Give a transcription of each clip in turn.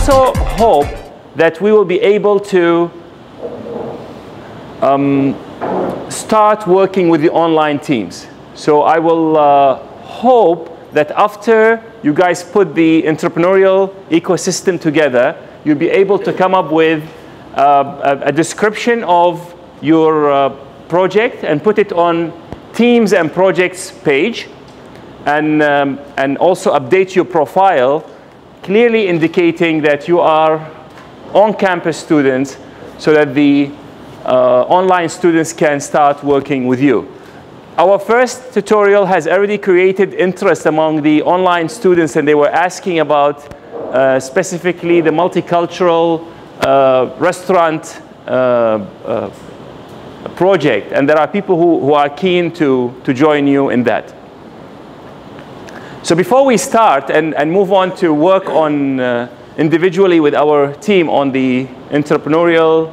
also hope that we will be able to start working with the online teams. So I will hope that after you guys put the entrepreneurial ecosystem together, you'll be able to come up with a description of your project and put it on Teams and Projects page, and also update your profile, clearly indicating that you are on-campus students, so that the online students can start working with you. Our first tutorial has already created interest among the online students, and they were asking about specifically the multicultural restaurant project, and there are people who are keen to join you in that. So before we start and move on to work on individually with our team on the entrepreneurial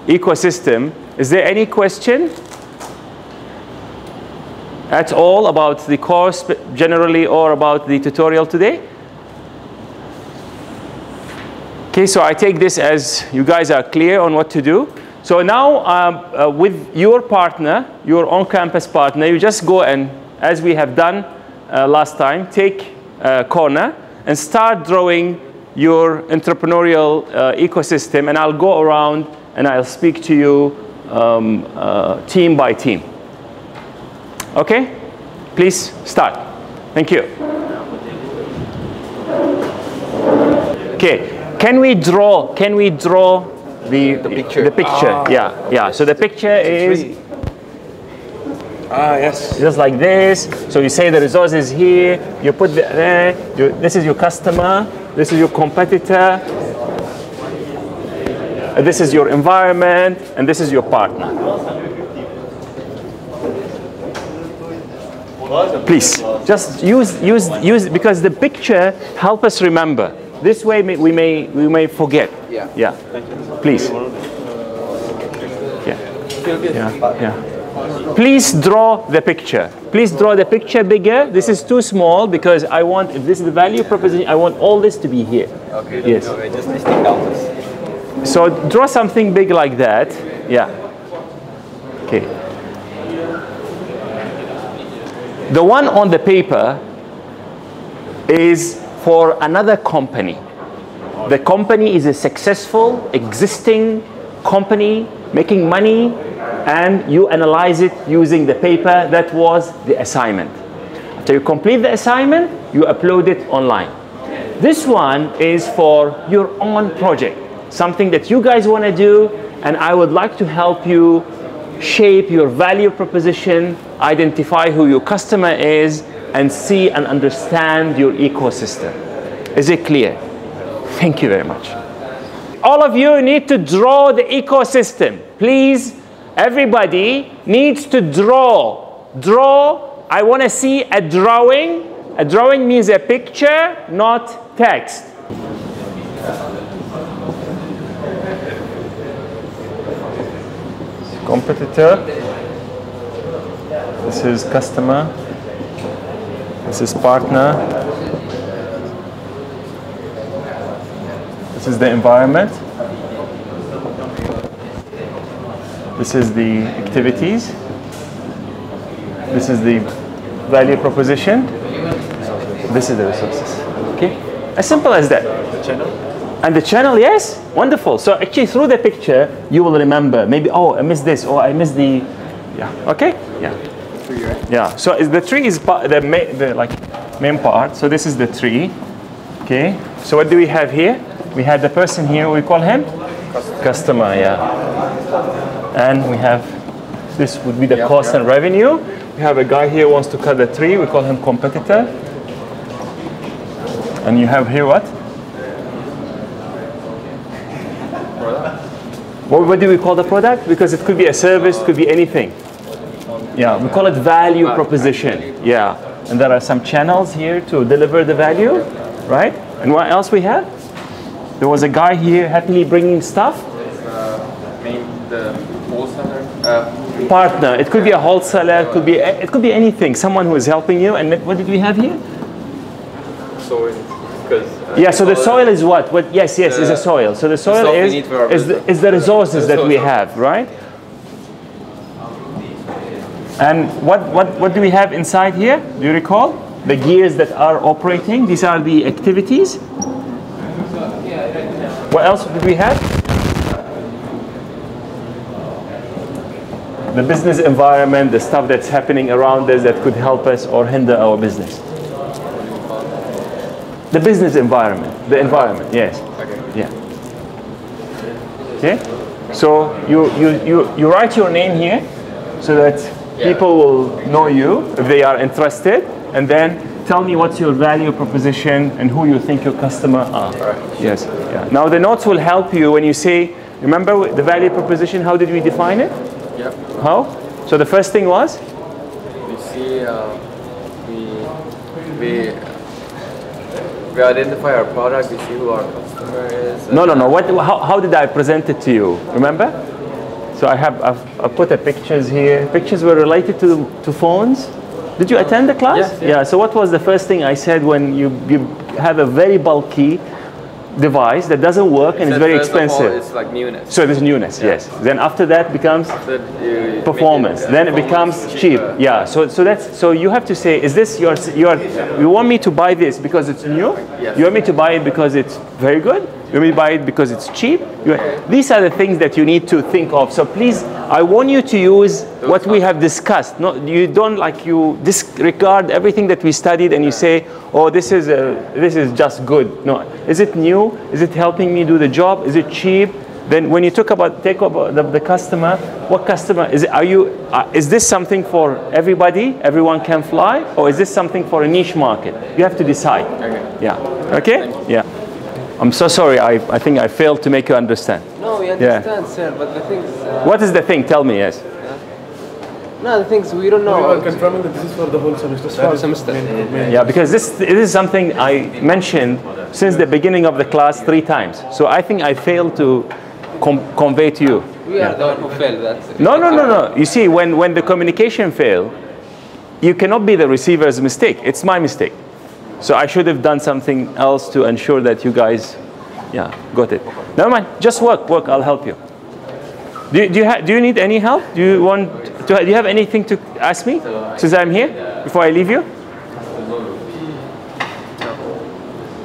ecosystem, is there any question at all about the course generally or about the tutorial today? Okay, so I take this as you guys are clear on what to do. So now with your partner, your on-campus partner, you just go and, as we have done last time, take a corner and start drawing your entrepreneurial ecosystem, and I'll go around and I'll speak to you team by team. Okay? Please start. Thank you. Okay. Can we draw the picture? The picture. Yeah. So the picture is yes. Just like this. So you say the resource is here. You put there. This is your customer. This is your competitor. This is your environment, and this is your partner. Please, just use because the picture helps us remember. This way we may forget. Yeah. Please. Yeah. Please draw the picture. Please draw the picture bigger. This is too small because I want, if this is the value proposition, I want all this to be here. Okay. Yes. Okay, just listing down this. So draw something big like that. Yeah. Okay. The one on the paper is for another company. The company is a successful, existing company making money, and you analyze it using the paper. That was the assignment. After you complete the assignment, you upload it online. This one is for your own project, something that you guys want to do, and I would like to help you shape your value proposition, identify who your customer is, and see and understand your ecosystem. Is it clear? Thank you very much. All of you need to draw the ecosystem. Please, everybody needs to draw. Draw. I want to see a drawing. A drawing means a picture, not text. Competitor. This is customer. This is partner. This is the environment. This is the activities. This is the value proposition. This is the resources. Okay? As simple as that. The channel? And the channel, yes? Wonderful. So actually through the picture, you will remember. Maybe, oh, I missed this, or I missed the, yeah. Okay? Yeah. Tree, right? Yeah. So the tree is the main part. So this is the tree. Okay? So what do we have here? We have the person here, we call him? Customer, yeah. And we have, this would be the cost and revenue. We have a guy here who wants to cut the tree, we call him competitor. And you have here what? What do we call the product? Because it could be a service, it could be anything. Yeah, we call it value proposition. Yeah, and there are some channels here to deliver the value, right? And what else we have? There was a guy here happily bringing stuff. The wholesaler. Partner. It could be a wholesaler. It could be anything. Someone who is helping you. And what did we have here? So Yeah, so the soil is what? Yes, is a soil. So the soil is the resources that we have, right? And what do we have inside here? Do you recall? The gears that are operating. These are the activities. What else did we have? The business environment, the stuff that's happening around us that could help us or hinder our business. The business environment, yes. Okay. Yeah. Okay. So you write your name here, so that people will know you if they are interested, and then tell me what's your value proposition and who you think your customer are. Right. Yes. Yeah. Now the notes will help you when you say. Remember the value proposition? How did we define it? Yeah. How? So the first thing was. We see we identify our product, we see who our customer is. No. How did I present it to you? Remember? So I've put the pictures here. Pictures were related to phones. Did you attend the class? Yes. Yeah. So what was the first thing I said when you have a very bulky device that doesn't work and is very expensive? It's like newness. So there's newness, yes. Then after that becomes performance. Then it becomes cheap. Yeah. So you have to say, is this you want me to buy this because it's new? Yes. You want me to buy it because it's very good? You want me to buy it because it's cheap? These are the things that you need to think of. So please, I want you to use what we have discussed. No, you don't you disregard everything that we studied and you say, oh, this is just good. No, is it new? Is it helping me do the job? Is it cheap? Then when you take about the customer, what customer is it? Is this something for everybody? Everyone can fly, or is this something for a niche market? You have to decide. Okay. Yeah. Okay. Yeah. I'm so sorry. I think I failed to make you understand. No, we understand, sir. But the thing is. What is the thing? Tell me. Yes. No, the things we don't know. We are confirming that this is for the whole semester. For semester. Yeah, because this is something I mentioned since the beginning of the class 3 times. So I think I failed to convey to you. We are the one who failed that. No. You see, when the communication fails, you cannot be the receiver's mistake. It's my mistake. So I should have done something else to ensure that you guys, got it. Never mind. Just work. I'll help you. Do you need any help? Do you have anything to ask me since I'm here before I leave you?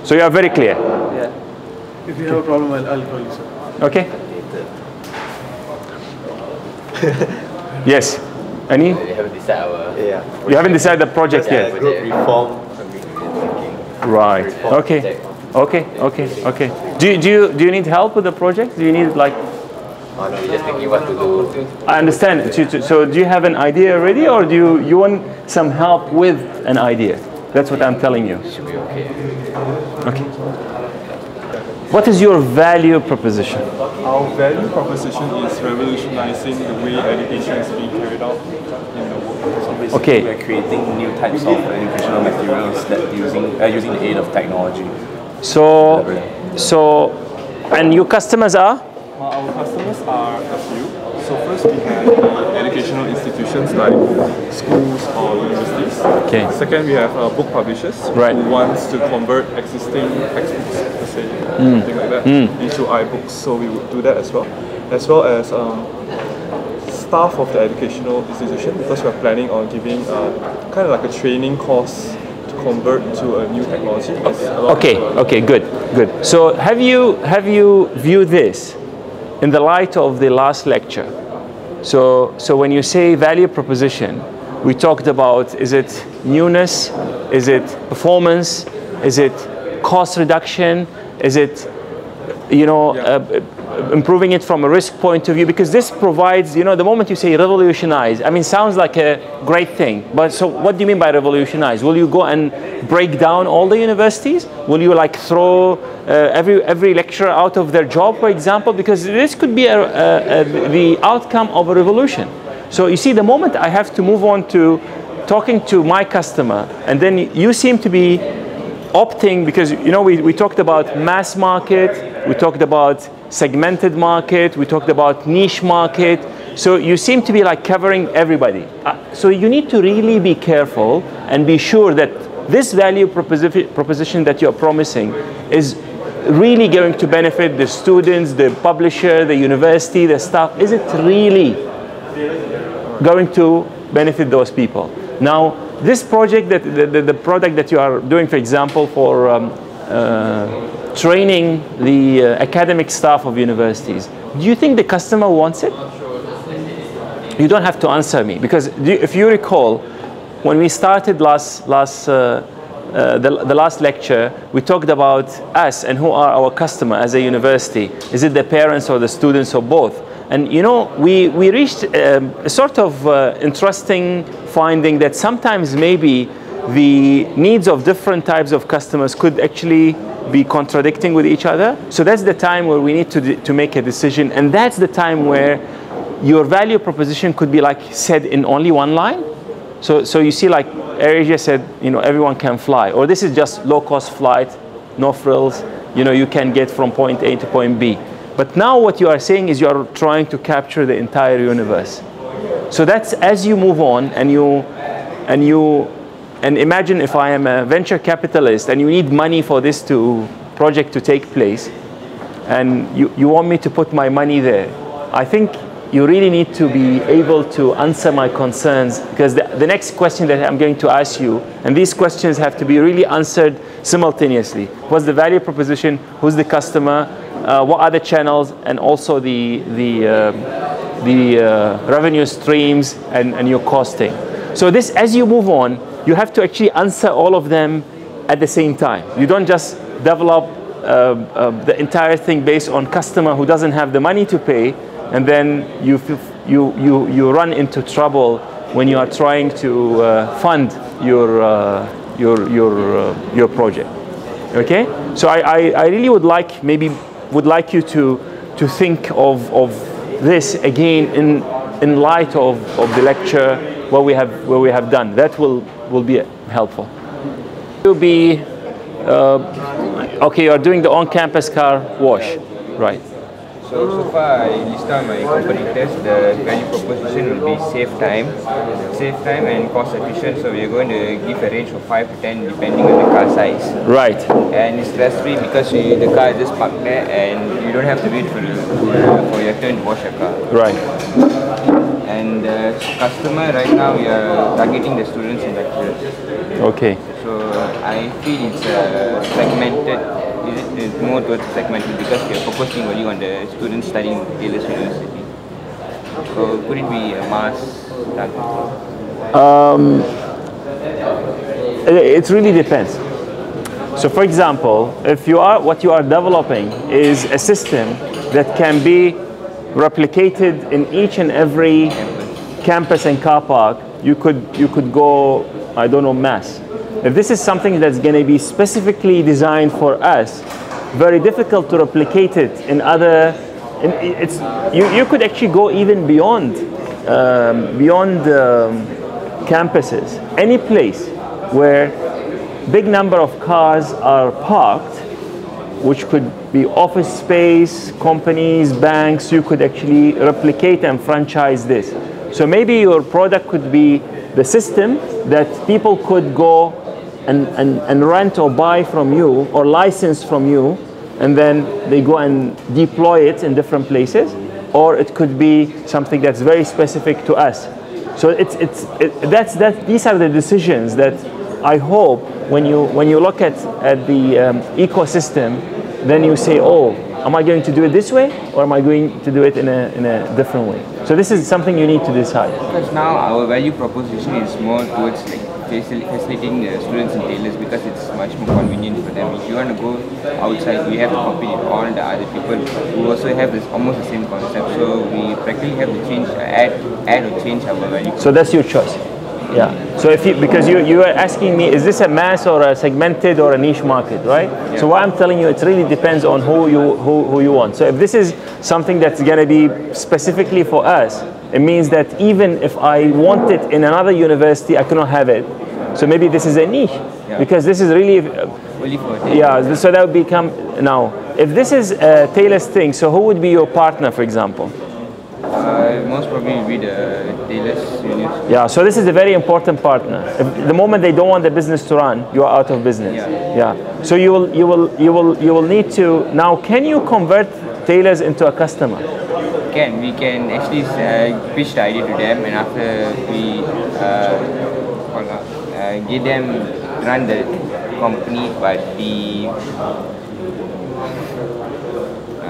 So you are very clear. Yeah. If you have a problem, I'll call you, sir. Okay. Yes. Any? We haven't decided You haven't decided the project yet. Group reform. Right. Okay. Do you need help with the project? Do you need Oh no, we're just thinking what to do. I understand. So do you have an idea already, or do you want some help with an idea? That's what I'm telling you. Should be okay. Okay. What is your value proposition? Our value proposition is revolutionizing the way education is being carried out in the world. So basically, we're creating new types of educational materials that using the aid of technology. So, and your customers are? Our customers are a few. So first we have the educational institutions like schools or universities. Okay. Second, we have book publishers who wants to convert existing textbooks, let's say, something like that, into iBooks. So we would do that as well as staff of the educational institution, because we're planning on giving kind of like a training course to convert to a new technology. Okay, good. So have you viewed this in the light of the last lecture? So when you say value proposition, we talked about, is it newness, is it performance, is it cost reduction, is it improving it from a risk point of view? Because this provides, the moment you say revolutionize, I mean, sounds like a great thing, but so what do you mean by revolutionize? Will you go and break down all the universities? Will you throw every lecturer out of their job, for example? Because this could be the outcome of a revolution. So you see, the moment I have to move on to talking to my customer, and then you seem to be opting, because we talked about mass market, we talked about segmented market, we talked about niche market. So you seem to be covering everybody. So you need to really be careful and be sure that this value proposition that you're promising is really going to benefit the students, the publisher, the university, the staff? Is it really going to benefit those people? Now, this project, the product that you are doing, for example, for training the academic staff of universities, do you think the customer wants it? You don't have to answer me, because if you recall, when we started the last lecture, we talked about us and who are our customer as a university. Is it the parents or the students or both? And you know, we reached a sort of interesting finding that sometimes maybe the needs of different types of customers could actually be contradicting with each other. So that's the time where we need to make a decision, and that's the time where your value proposition could be like said in only one line. So you see, like Asia said, you know, everyone can fly, or this is just low-cost flight, no frills, you know, you can get from point A to point B. But now what you are saying is you are trying to capture the entire universe. So that's as you move on, and imagine if I am a venture capitalist and you need money for this project to take place, and you want me to put my money there. I think you really need to be able to answer my concerns, because the next question that I'm going to ask you, and these questions have to be really answered simultaneously. What's the value proposition? Who's the customer? What are the channels? And also the revenue streams and your costing. So this, as you move on, you have to actually answer all of them at the same time. You don't just develop the entire thing based on customer who doesn't have the money to pay, and then you run into trouble when you are trying to fund your project. Okay, so I really would like you to think of this again in light of the lecture what we have done. That will be helpful. You'll be okay. You are doing the on-campus car wash, right? So far I list out my competitors. The value proposition will be save time and cost efficient. So we are going to give a range of 5 to 10 depending on the car size. Right. And it's stress free because the car is just parked there and you don't have to wait for your turn to wash your car. Right. And the customer right now we are targeting the students and lecturers. Okay. So I feel it's segmented. It's more towards segmented because we are focusing only on the students studying in Taylor's University. So could it be a mass target? It really depends. So for example, what you are developing is a system that can be replicated in each and every campus and car park, you could go, I don't know, mass. If this is something that's going to be specifically designed for us, very difficult to replicate it in other. You could actually go even beyond campuses. Any place where big number of cars are parked, which could be office space, companies, banks, you could actually replicate and franchise this. So maybe your product could be the system that people could go and rent or buy from you or license from you, and then they go and deploy it in different places. Or it could be something that's very specific to us. So these are the decisions that I hope when you look at the ecosystem, then you say, oh, am I going to do it this way, or am I going to do it in a different way? So this is something you need to decide. Because now our value proposition is more towards like facilitating the students in Taylor's, because it's much more convenient for them. If you want to go outside, we have to compete with all the other people who also have this almost the same concept. So we practically have to change, add or change our value. So that's your choice. Yeah. So because you are asking me, is this a mass or a segmented or a niche market, right? Yeah. So what I'm telling you, it really depends on who you want. So if this is something that's going to be specifically for us, it means that even if I want it in another university, I cannot have it. So maybe this is a niche, because this is really yeah. So that would become now. If this is Taylor's thing, so who would be your partner, for example? Most probably will be the tailors unions. Yeah, so this is a very important partner. If the moment they don't want the business to run, you are out of business. Yeah. So you will need to now. Can you convert tailors into a customer? We can actually pitch the idea to them, and after we get them run the company, but the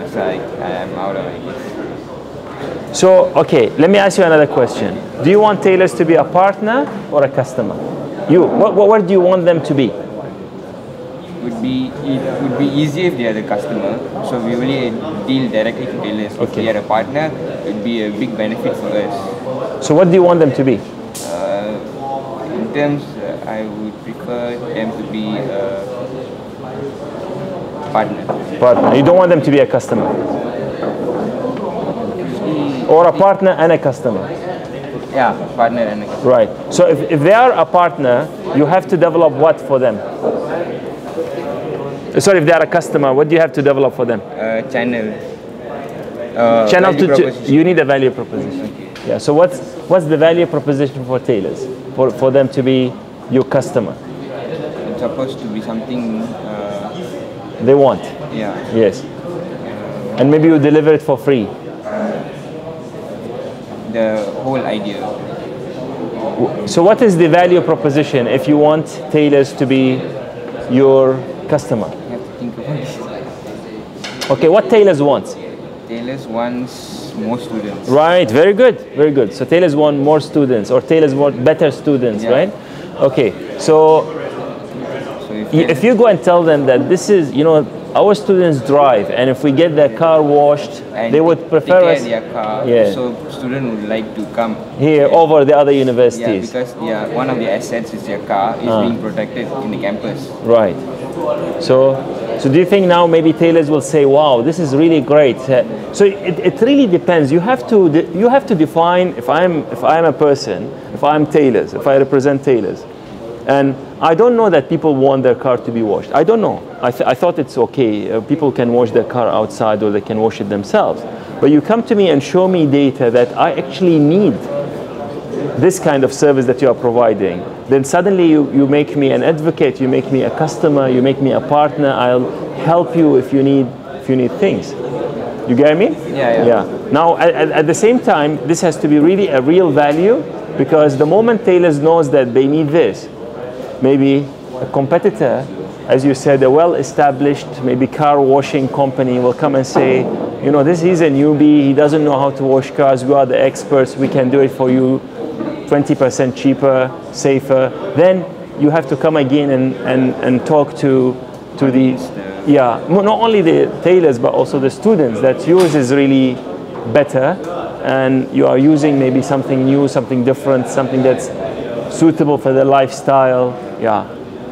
I'm out of ideas. So, okay, let me ask you another question. Do you want tailors to be a partner or a customer? What do you want them to be? It would be easier if they are the customer. So we only deal directly to tailors. If they are a partner, it would be a big benefit for us. So what do you want them to be? In terms, I would prefer them to be a partner. Partner. You don't want them to be a customer? Or a partner and a customer? Yeah, partner and a customer. Right. So if they are a partner, you have to develop what for them? Sorry, if they are a customer, what do you have to develop for them? Channel. Channel you need a value proposition. Okay. Yeah. So what's the value proposition for tailors? For them to be your customer? It's supposed to be something they want. Yeah. Yes. And maybe you deliver it for free. The whole idea. So what is the value proposition if you want tailors to be your customer? You have to think about this. Okay, what tailors want? Tailors wants more students. Right, very good, very good. So tailors want more students, or tailors want better students, right? Okay, so if you go and tell them that this is, our students drive, and if we get their car washed, and they would prefer us. Their car, so student would like to come here over the other universities. Yeah, because one of the assets is their car is being protected in the campus. Right. So do you think now maybe tailors will say, "Wow, this is really great"? So it really depends. You have to define if I'm a person, if I'm tailors, if I represent tailors. And I don't know that people want their car to be washed. I don't know. I thought it's okay. People can wash their car outside, or they can wash it themselves. But you come to me and show me data that I actually need this kind of service that you are providing. Then suddenly you make me an advocate, you make me a customer, you make me a partner. I'll help you if you need things. You get me? Yeah. Now at the same time, this has to be really a real value, because the moment tailors knows that they need this, maybe a competitor, as you said, a well-established maybe car washing company will come and say, he's a newbie, he doesn't know how to wash cars, we are the experts, we can do it for you 20% cheaper, safer. Then you have to come again and talk to the, not only the tailors, but also the students, that yours is really better, and you are using maybe something new, something different, something that's suitable for their lifestyle.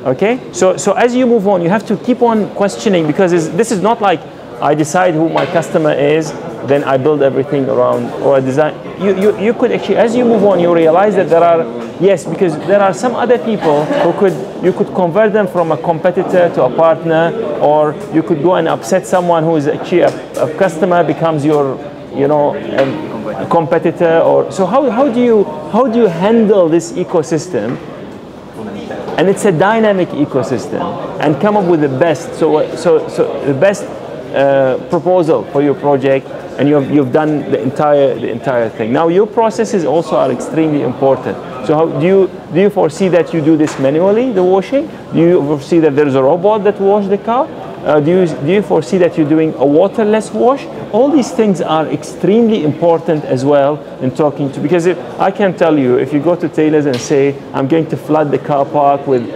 Okay, so as you move on, you have to keep on questioning, because this is not like I decide who my customer is, then I build everything around, or a design. You could actually, as you move on, you realize that there are, because there are some other people who you could convert them from a competitor to a partner, or you could go and upset someone who is actually a customer, becomes your a competitor. Or so how do you handle this ecosystem? And it's a dynamic ecosystem, and come up with the best. So the best proposal for your project, and you've done the entire thing. Now your processes also are extremely important. So how do you foresee that you do this manually, the washing? Do you foresee that there is a robot that washes the car? Do you foresee that you're doing a waterless wash? All these things are extremely important as well in talking to, because I can tell you, if you go to tailors and say, I'm going to flood the car park with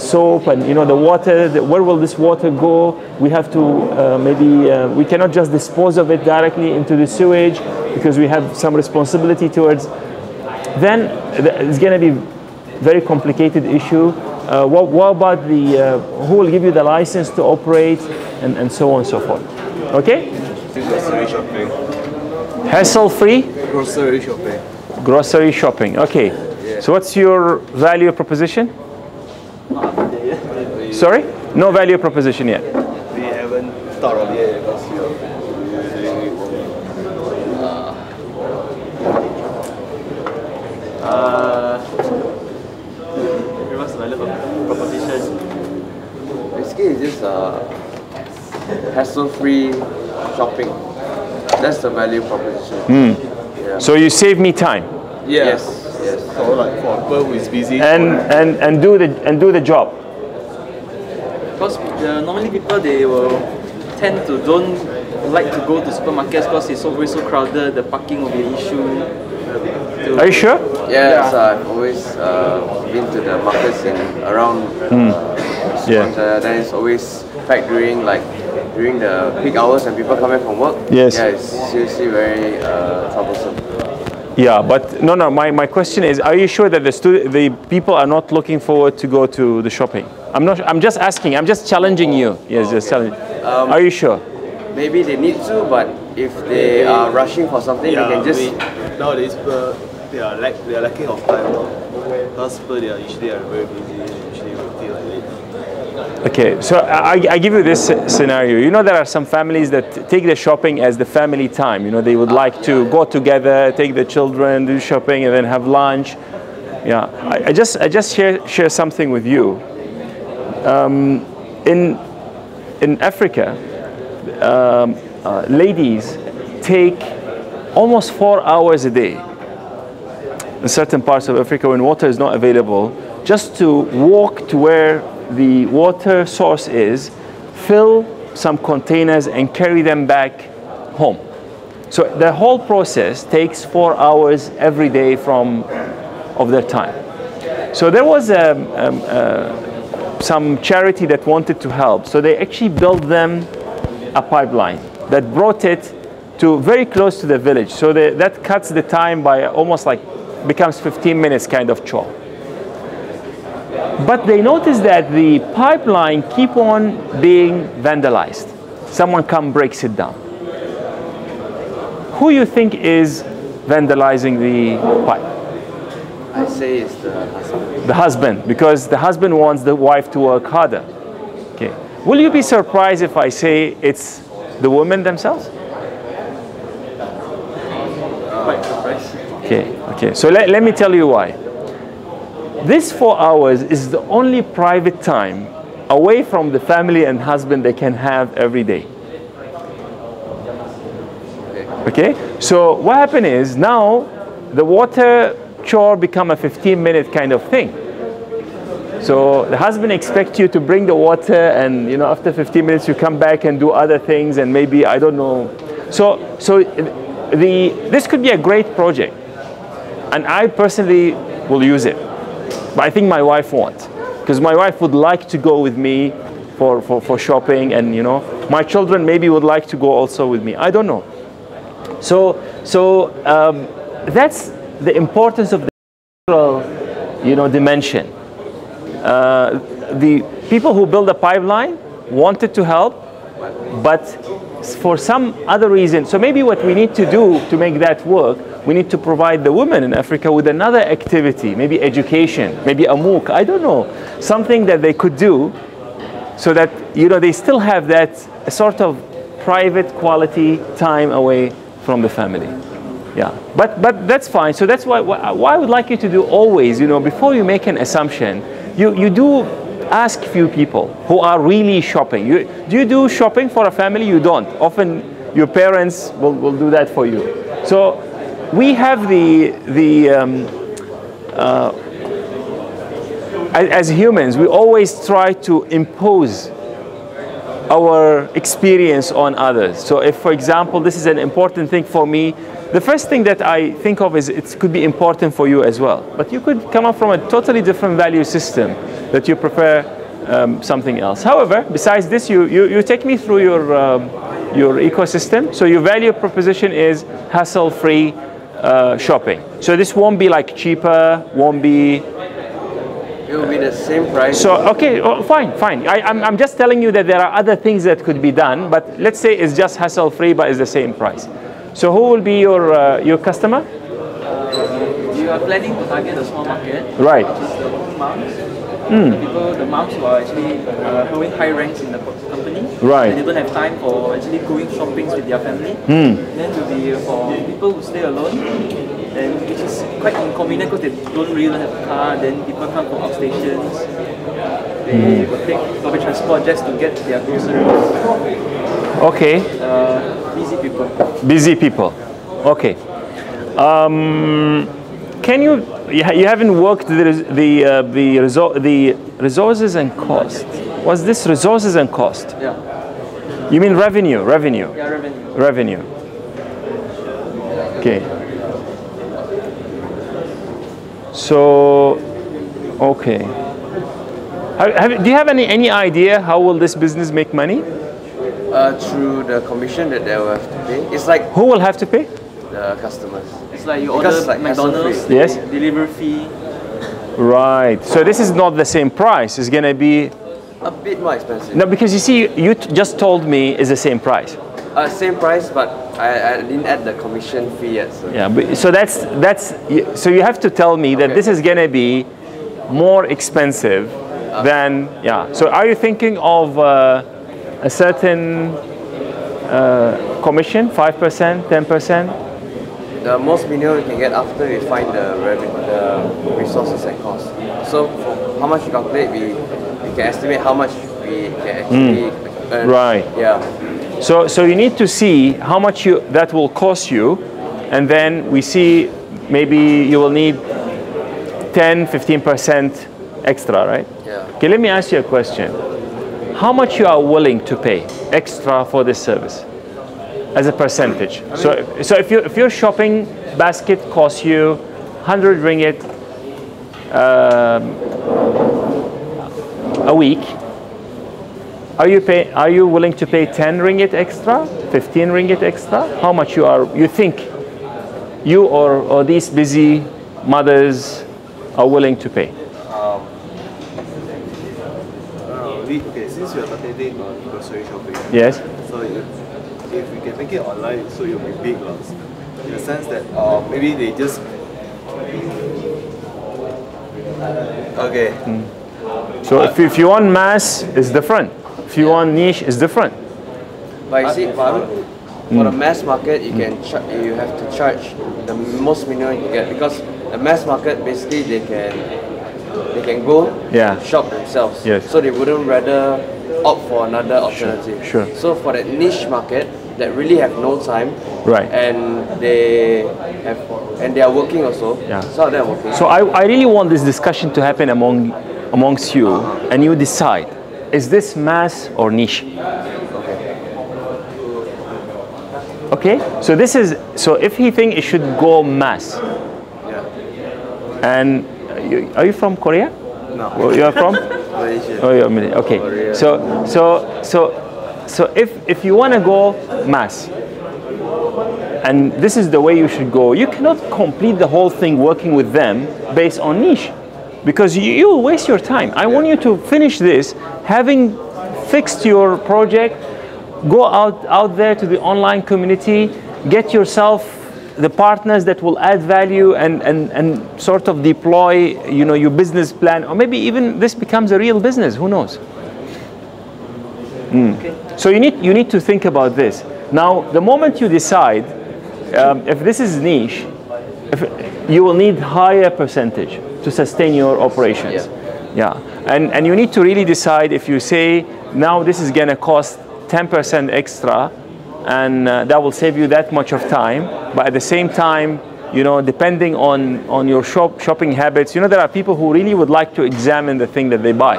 soap, and the water, where will this water go? We have to we cannot just dispose of it directly into the sewage, because we have some responsibility towards. Then it's going to be very complicated issue. What about who will give you the license to operate, and so on and so forth. Okay? Grocery shopping. Hassle-free? Grocery shopping. Grocery shopping. Okay. Yeah. So what's your value proposition? Sorry? No value proposition yet. We haven't thought of it because What's the value proposition? Basically, it's just hassle-free shopping. That's the value proposition. Yeah. So you save me time Yes. So like for people who is busy. and do the job. Because normally people they will tend to don't like to go to supermarkets because it's always so crowded. The parking will be an issue. Are you sure? Yes, I've always been to the markets in around. Then it's always packed during the peak hours when people come back from work. Yes. Yeah, it's seriously very troublesome. Yeah, but no. My question is: are you sure that the people are not looking forward to go to the shopping? I'm not. I'm just asking. I'm just challenging you. Yes, just challenging. Are you sure? Maybe they need to, but if they are rushing for something, they can just. Nowadays, people they are lacking of time. Because people they are usually very busy. Usually feel like late. Okay, so I give you this scenario. You know, there are some families that take the shopping as the family time. You know, they would like to go together, take the children, do shopping, and then have lunch. Yeah, I just share something with you. In Africa, ladies take almost 4 hours a day in certain parts of Africa when water is not available, just to walk to where the water source is, fill some containers and carry them back home. So the whole process takes 4 hours every day of their time. So there was some charity that wanted to help, so they actually built them a pipeline that brought it to very close to the village. So that cuts the time by almost becomes 15 minutes kind of chore. But they noticed that the pipeline keep on being vandalized. Someone breaks it down. Who you think is vandalizing the pipe? I say it's the husband. The husband, because the husband wants the wife to work harder. Okay. Will you be surprised if I say it's the women themselves? Quite surprised. Okay. So let me tell you why. This 4 hours is the only private time away from the family and husband they can have every day. Okay? So what happened is now the water chore become a 15-minute kind of thing. So the husband expects you to bring the water, and after 15 minutes you come back and do other things, and maybe I don't know. So this could be a great project, and I personally will use it. But I think my wife won't, because my wife would like to go with me for shopping, and my children maybe would like to go also with me. I don't know. So that's the importance of the cultural, dimension. The people who built the pipeline wanted to help, but for some other reason. So maybe what we need to do to make that work, we need to provide the women in Africa with another activity, maybe education, maybe a MOOC, I don't know, something that they could do so that, they still have that sort of private quality time away from the family. Yeah, but that's fine. So that's why I would like you to do always, before you make an assumption, you do ask few people who are really shopping. Do you do shopping for a family? You don't. Often your parents will do that for you. So we have as humans, we always try to impose our experience on others. So if, for example, this is an important thing for me, the first thing that I think of is it could be important for you as well. But you could come up from a totally different value system that you prefer something else. However, besides this, you take me through your ecosystem. So your value proposition is hassle-free shopping. So this won't be cheaper, won't be... It will be the same price. So, okay, fine. I'm just telling you that there are other things that could be done, but let's say it's just hassle-free, but it's the same price. So who will be your customer? You are planning to target the small market, right? Which is the moms. The moms who are actually holding high ranks in the company. Right. And they don't have time for actually going shopping with their family. Then it will be for people who stay alone. and which is quite inconvenient because they don't really have a car. Then people come from outstations. They will take public transport just to get their groceries. Okay. Busy people. Busy people. Okay. Can you haven't worked the resources and cost? Was this resources and cost? Yeah. You mean revenue? Revenue. Yeah, revenue. Revenue. Okay. So, okay. Do you have any idea how will this business make money? Through the commission that they will have to pay. It's like Who will have to pay? the customers. It's like you Because order like McDonald's, hassle-free. Yes. delivery fee. Right. So this is not the same price. It's gonna be A bit more expensive. no, because you see, you just told me it's the same price. Same price, but I didn't add the commission fee yet. So. Yeah. But, so so you have to tell me that Okay. this is gonna be more expensive than So are you thinking of a certain commission, 5%, 10%? The most minimum you can get after we find the resources and costs. So for how much you calculate, we can estimate how much we can actually earn. Right. Yeah. So you need to see how much that will cost you, and then we see maybe you will need 10, 15% extra, right? Yeah. Okay, let me ask you a question. How much you are willing to pay extra for this service as a percentage? So if your shopping basket costs you 100 ringgit a week, are you willing to pay 10 ringgit extra, 15 ringgit extra? How much you think you or these busy mothers are willing to pay? Okay, since you are targeting on grocery shopping, Yes. so if we can make it online, so it will be big lots. In the sense that maybe they just okay. So if you want mass, it's different. If you want niche, it's different. But you see, for the mass market, you have to charge the most minimum you get, because the mass market basically they can go shop themselves. Yes. So they wouldn't rather opt for another alternative. Sure. So for that niche market that really have no time, Right. and they are working also. Yeah. Some of them are working. So I really want this discussion to happen amongst you, and you decide, is this mass or niche? Okay. So if he think it should go mass, and are you from Korea? No. Where you are from? Malaysia. Oh, you're Malaysia. Okay. Korea. So if you want to go mass, and this is the way you should go, you cannot complete the whole thing working with them based on niche, because you will waste your time. I want you to finish this, having fixed your project, go out there to the online community, get yourself the partners that will add value and sort of deploy, your business plan, or maybe even this becomes a real business. Who knows? Okay. So you need to think about this. Now, the moment you decide if this is niche, you will need higher percentage to sustain your operations. Yeah. And you need to really decide, if you say now this is going to cost 10% extra, and that will save you that much of time, but at the same time, depending on your shopping habits, there are people who really would like to examine the thing that they buy.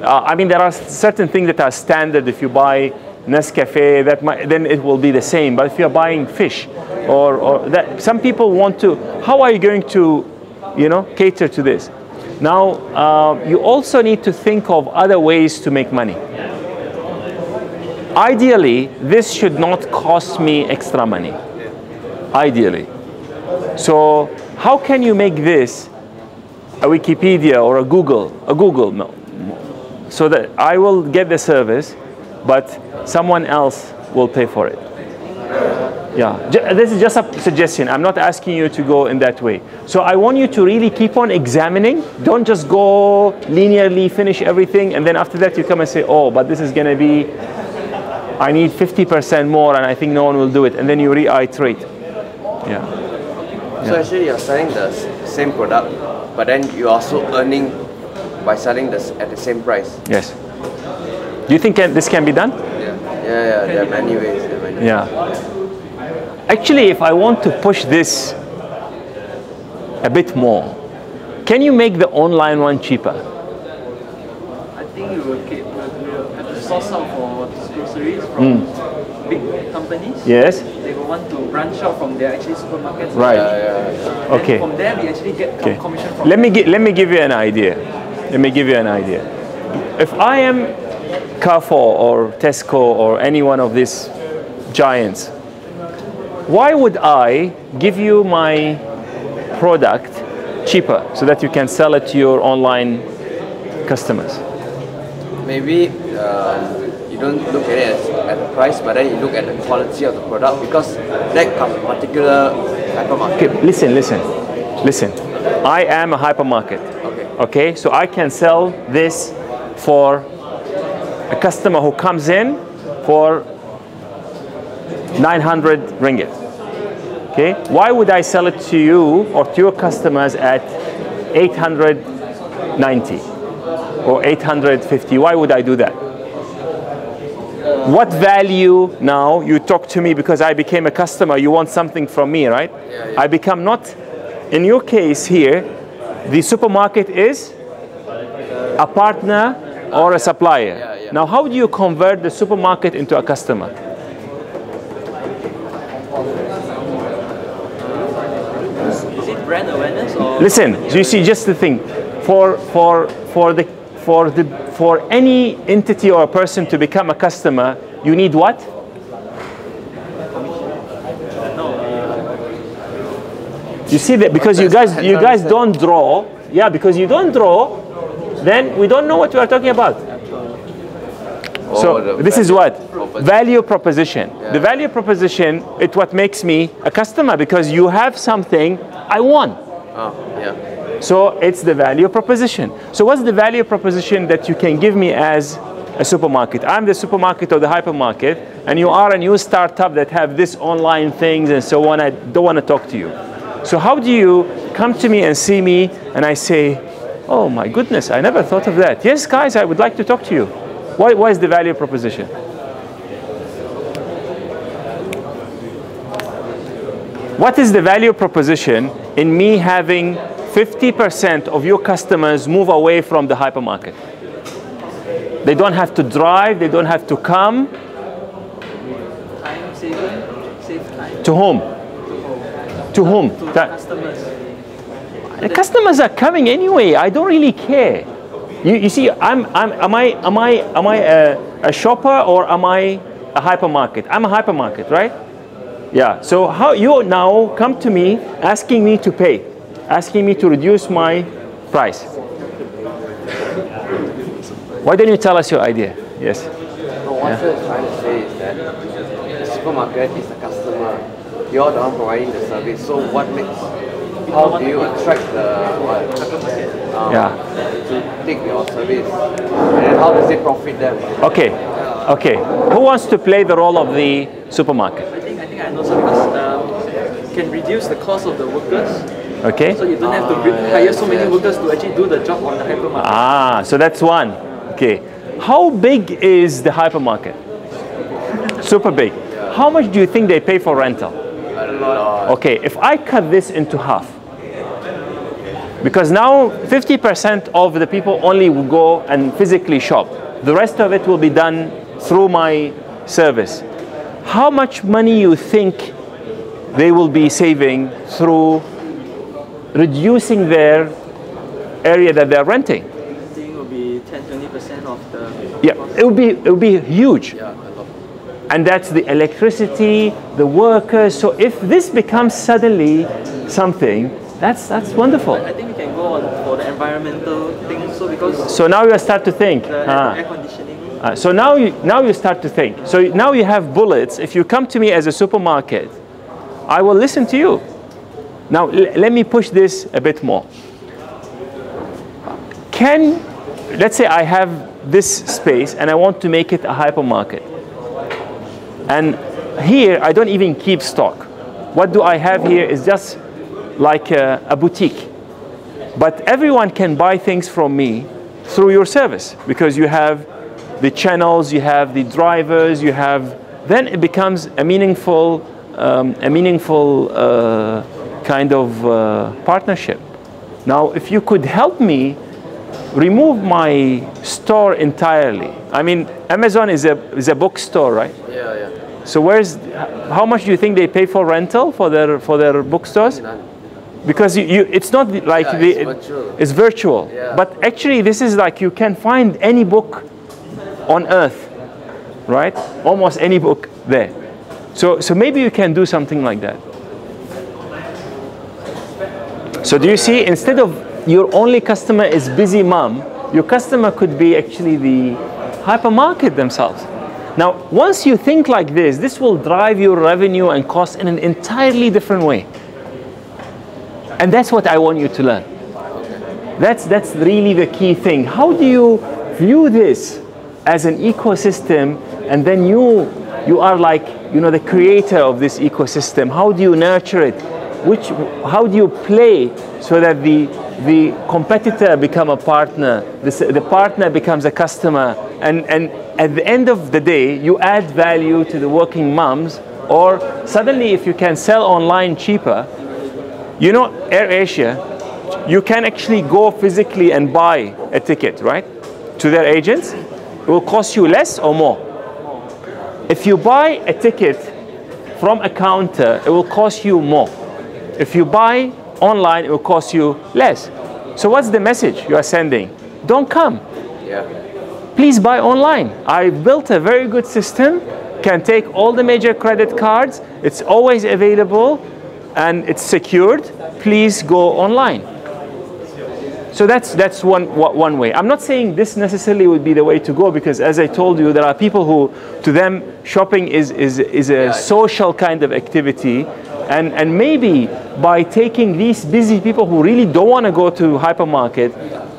I mean, there are certain things that are standard. If you buy Nescafe, then it will be the same. But if you're buying fish, or that, some people want to, how are you going to, cater to this? Now, you also need to think of other ways to make money. Ideally, this should not cost me extra money. Ideally. So how can you make this a Wikipedia or a Google? No. So that I will get the service, but someone else will pay for it. Yeah, this is just a suggestion. I'm not asking you to go in that way. So I want you to really keep on examining. Don't just go linearly, finish everything, and then after that you come and say, oh, but this is going to be, I need 50% more, and I think no one will do it. And then you reiterate. Yeah. So actually you're selling the same product, but then you're also earning by selling this at the same price. Yes. Do you think this can be done? Yeah, there are many ways. Actually, if I want to push this a bit more, can you make the online one cheaper? I think you will have to source out for groceries from big companies. Yes. They will want to branch out from their actually supermarkets. Right. Okay. From there, we actually get commission from. Let me give you an idea. If I am Carrefour or Tesco or any one of these giants, why would I give you my product cheaper so that you can sell it to your online customers? Maybe you don't look at it at the price, but then you look at the quality of the product, because that particular hypermarket. Okay, listen. I am a hypermarket. Okay, so I can sell this for a customer who comes in for 900 ringgit. Okay, why would I sell it to you or to your customers at 890 or 850? Why would I do that? What value now? You talk to me because I became a customer. You want something from me, right? I become not. In your case here, the supermarket is a partner or a supplier. Now, how do you convert the supermarket into a customer? Is it brand awareness or? Listen, so you see, just the thing, for any entity or a person to become a customer, you need what? You see that because you guys don't draw. Yeah, because you don't draw, then we don't know what we are talking about. So this is what? Value proposition. The value proposition is what makes me a customer, because you have something I want. So it's the value proposition. So what's the value proposition that you can give me as a supermarket? I'm the supermarket or the hypermarket, and you are a new startup that have this online things and so on. I don't want to talk to you. So how do you come to me and see me and I say, oh my goodness, I never thought of that. Yes, guys, I would like to talk to you. Why is the value proposition? What is the value proposition in me having 50% of your customers move away from the hypermarket? They don't have to drive, they don't have to come. Time saving, save time. To whom? To whom? To the customers. The customers are coming anyway. I don't really care. You see, am I a shopper or am I a hypermarket? I'm a hypermarket, right? Yeah. So how you now come to me asking me to pay, asking me to reduce my price? Why don't you tell us your idea? Yes. No, what you're trying to say is that the supermarket is the customer. You're the one providing the service. So how do you attract the to take your service? And then how does it profit them? Okay. Who wants to play the role of the supermarket? I think I know, so because it can reduce the cost of the workers. Okay. So you don't have to hire so many workers to actually do the job on the hypermarket. So that's one. Okay. How big is the hypermarket? Super big. How much do you think they pay for rental? Okay, if I cut this into half, because now 50% of the people only will go and physically shop. The rest of it will be done through my service. How much money you think they will be saving through reducing their area that they're renting? I think it will be 10-20% of the cost. It will be huge. And that's the electricity, the workers. So if this becomes suddenly something, that's wonderful. I think we can go on for the environmental things. So now you start to think. Air conditioning. So now you start to think. So now you have bullets. If you come to me as a supermarket, I will listen to you. Now let me push this a bit more. Let's say I have this space and I want to make it a hypermarket. And here I don't even keep stock. What do I have here is just like a boutique. But everyone can buy things from me through your service because you have the channels, you have the drivers, you have, then it becomes a meaningful kind of partnership. Now, if you could help me remove my store entirely. I mean, Amazon is a bookstore, right? Yeah, yeah. So how much do you think they pay for rental for their bookstores? None. Because it's not like it's virtual. Yeah. But actually, this is like you can find any book on earth, right? Almost any book there. So maybe you can do something like that. So do you see, instead of your only customer is busy mom, your customer could be actually the hypermarket themselves. Now, once you think like this will drive your revenue and cost in an entirely different way. And that's what I want you to learn. That's really the key thing. How do you view this as an ecosystem, and then you are like, you know, the creator of this ecosystem? How do you nurture it? How do you play so that the competitor become a partner, the partner becomes a customer, and at the end of the day, you add value to the working moms, or suddenly if you can sell online cheaper, you know, AirAsia, you can actually go physically and buy a ticket, right, to their agents. It will cost you less or more. If you buy a ticket from a counter, it will cost you more. If you buy online, it will cost you less. So what's the message you are sending? Don't come. Yeah. Please buy online. I built a very good system, can take all the major credit cards. It's always available and it's secured. Please go online. So that's one way. I'm not saying this necessarily would be the way to go, because as I told you, there are people who, to them, shopping is a social kind of activity. And maybe by taking these busy people who really don't want to go to hypermarket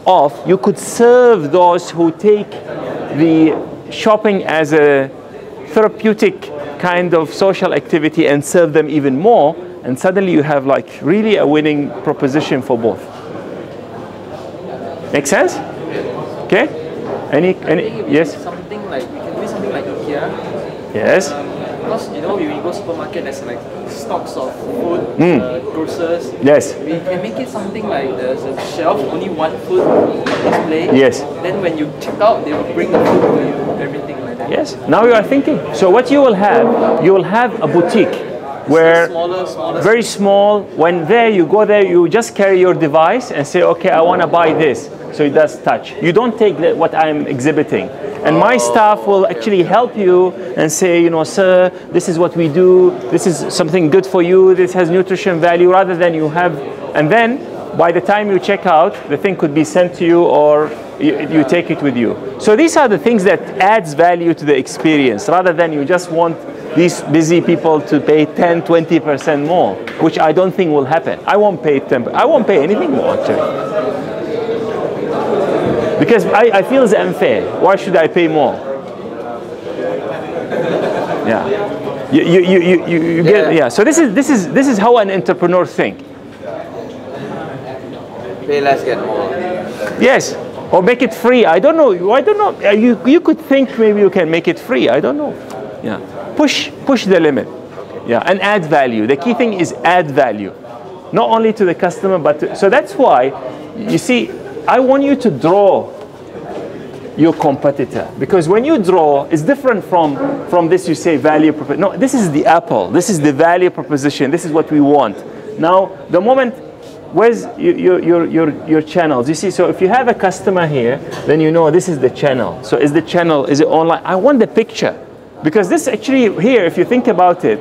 off, you could serve those who take the shopping as a therapeutic kind of social activity and serve them even more. And suddenly you have like really a winning proposition for both. Make sense? Okay? Any yes? Something like, we can do something like IKEA. Yes. Because you know, when you go supermarket, there's like stocks of food, grocers. Yes. We can make it something like there's a shelf, only one food display. Yes. Then when you check out, they will bring the food to you, everything like that. Yes. Now you are thinking. So what you will have a boutique where Smaller. very small. When you go there, you just carry your device and say, okay, I want to buy this. So it does touch. You don't take what I'm exhibiting. And my staff will actually help you and say, you know, sir, this is what we do. This is something good for you. This has nutrition value, rather than you have, and then by the time you check out, the thing could be sent to you, or you take it with you. So these are the things that adds value to the experience, rather than you just want these busy people to pay 10-20% more, which I don't think will happen. I won't pay 10%. I won't pay anything more, actually. Because I feel it's unfair. Why should I pay more? Yeah. You get, yeah. So this is how an entrepreneur thinks. Pay less, get more. Yes. Or make it free. I don't know. I don't know. You could think maybe you can make it free. I don't know. Yeah. Push the limit. Yeah. And add value. The key thing is add value, not only to the customer, but so that's why you see. I want you to draw your competitor, because when you draw, it's different from this. You say value proposition. No, this is the apple. This is the value proposition. This is what we want. Now, the moment, where's your channels? You see, so if you have a customer here, then you know this is the channel. So is it online? I want the picture, because this actually here, if you think about it,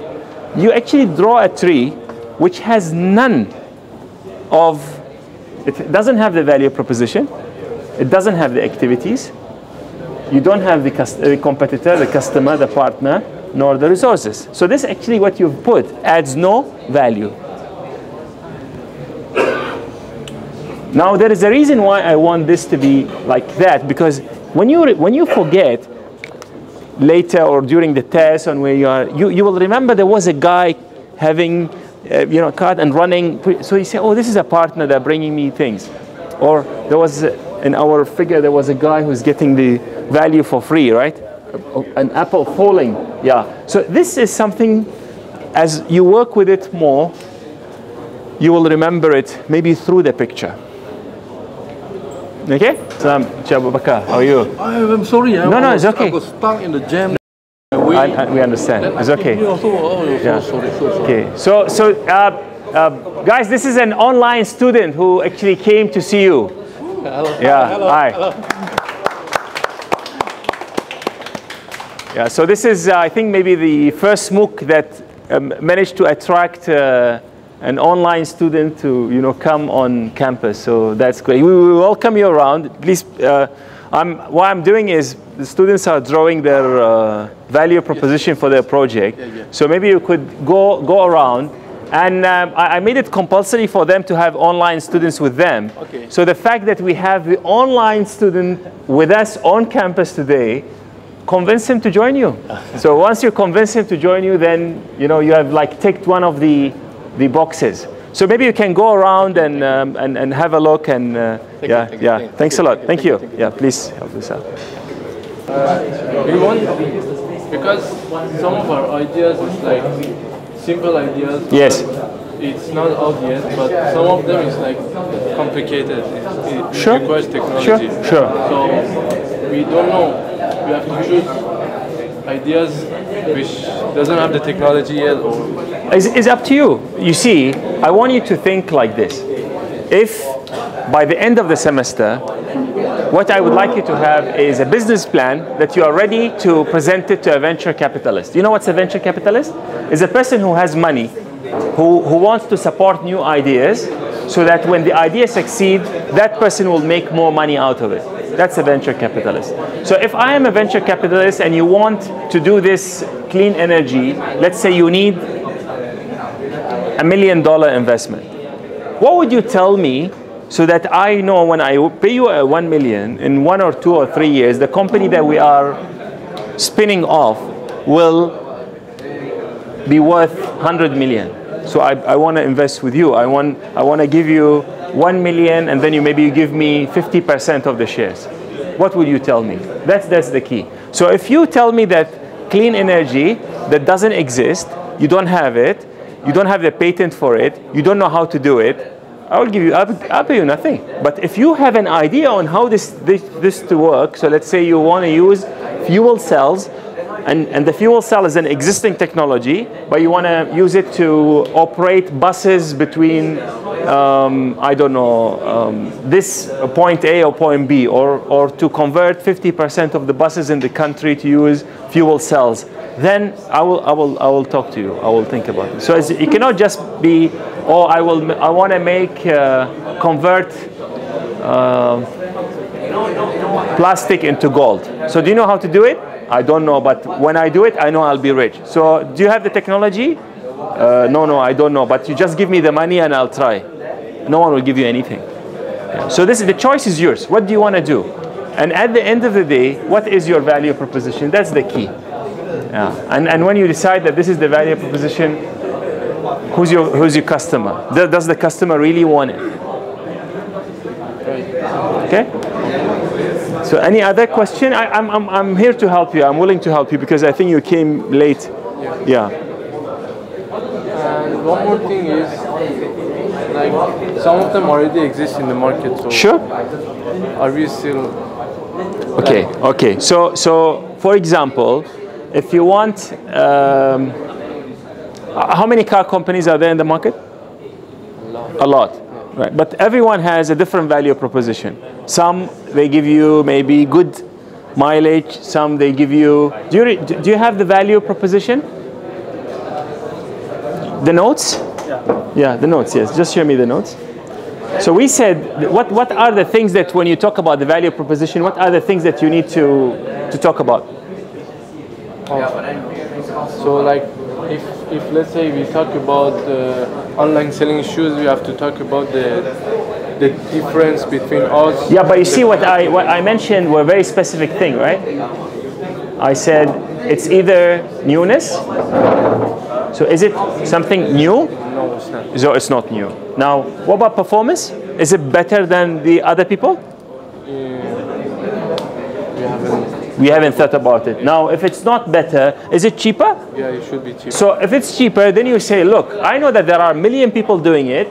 you actually draw a tree which has none of. It doesn't have the value proposition. It doesn't have the activities. You don't have the competitor, the customer, the partner, nor the resources. So this actually what you've put adds no value. Now there is a reason why I want this to be like that, because when you forget later or during the test on where you are, you will remember there was a guy having card and running. So you say, oh, this is a partner that bringing me things. Or there was, in our figure, there was a guy who's getting the value for free, right? An apple falling, yeah. So this is something, as you work with it more, you will remember it maybe through the picture. Okay? Salam, Abu Bakar, how are you? I'm sorry. No, it's okay. I was stuck in the jam. We understand. It's okay. Yeah. Sorry. Okay. So guys, this is an online student who actually came to see you. Hello. Yeah. Hello. Hi. Hello. Yeah. So this is, I think, maybe the first MOOC that managed to attract an online student to come on campus. So that's great. We will welcome you around. Please. What I'm doing is the students are drawing their value proposition for their project. So maybe you could go around, and I made it compulsory for them to have online students with them. Okay. So the fact that we have the online student with us on campus today, convince him to join you. So once you convince him to join you, then you have like ticked one of the boxes. So maybe you can go around and have a look and Thanks a lot. Thank you. Yeah, please help us out. We want, because some of our ideas is like simple ideas. Yes. It's not out yet, but some of them is like complicated. It Sure. requires technology. Sure. So we don't know. We have to choose ideas which doesn't have the technology yet. It's up to you. You see, I want you to think like this. If by the end of the semester, what I would like you to have is a business plan that you are ready to present it to a venture capitalist. You know what's a venture capitalist? It's a person who has money, who wants to support new ideas, so that when the idea succeeds, that person will make more money out of it. That's a venture capitalist. So if I am a venture capitalist and you want to do this clean energy, let's say you need $1 million investment. What would you tell me so that I know when I pay you $1 million in 1 or 2 or 3 years, the company that we are spinning off will be worth 100 million. So I want to invest with you. I want to give you 1 million, and then maybe you give me 50% of the shares. What would you tell me? That's the key. So if you tell me that clean energy that doesn't exist, you don't have it, you don't have the patent for it, you don't know how to do it, I'll pay you nothing. But if you have an idea on how this to work, so let's say you want to use fuel cells, and the fuel cell is an existing technology, but you want to use it to operate buses between, I don't know, this point A or point B, or to convert 50% of the buses in the country to use fuel cells, then I will talk to you. I will think about it. So it cannot just be, oh, I want to convert plastic into gold. So do you know how to do it? I don't know, but when I do it, I know I'll be rich. So do you have the technology? No, I don't know, but you just give me the money and I'll try. No one will give you anything. Yeah. So the choice is yours. What do you want to do? And at the end of the day, what is your value proposition? That's the key. Yeah. And when you decide that this is the value proposition, who's your customer? Does the customer really want it? Okay? So any other question? I'm here to help you. I'm willing to help you because I think you came late. Yeah. And one more thing is, like, some of them already exist in the market. So sure. Are we still? Okay. So for example, if you want, how many car companies are there in the market? A lot. Right, but everyone has a different value proposition. Some they give you maybe good mileage. Some they give you. Do you have the value proposition? The notes? Yeah, the notes. Yes, just show me the notes. So we said, what are the things that when you talk about the value proposition, what are the things that you need to talk about? So like, if let's say we talk about online selling shoes, we have to talk about the difference between us. Yeah, but you see what I mentioned were a very specific thing, right? I said it's either newness. So is it something new? No, it's not. So it's not new. Now, what about performance? Is it better than the other people? We haven't thought about it. Now, if it's not better, is it cheaper? Yeah, it should be cheaper. So if it's cheaper, then you say, look, I know that there are a million people doing it,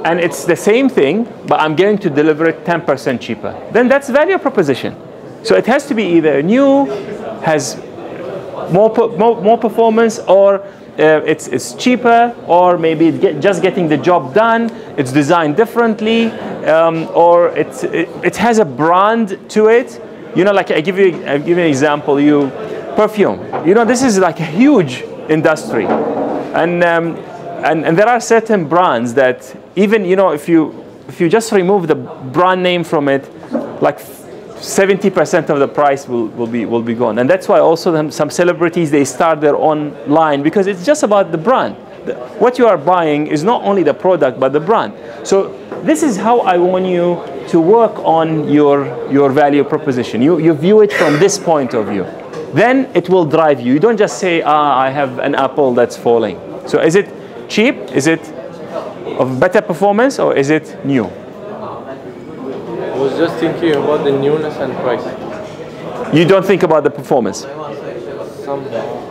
and it's the same thing, but I'm going to deliver it 10% cheaper. Then that's value proposition. So it has to be either new, has more performance, or it's cheaper, or maybe just getting the job done, it's designed differently, or it has a brand to it. You know, like I give you an example. Perfume. You know, this is like a huge industry, and there are certain brands that even, you know, if you just remove the brand name from it, like 70% of the price will be gone. And that's why also some celebrities, they start their own line, because it's just about the brand. What you are buying is not only the product but the brand. So this is how I want you to work on your value proposition. You view it from this point of view. Then it will drive you. You don't just say, I have an apple that's falling. So is it cheap? Is it of better performance, or is it new? I was just thinking about the newness and price. You don't think about the performance? Some of them.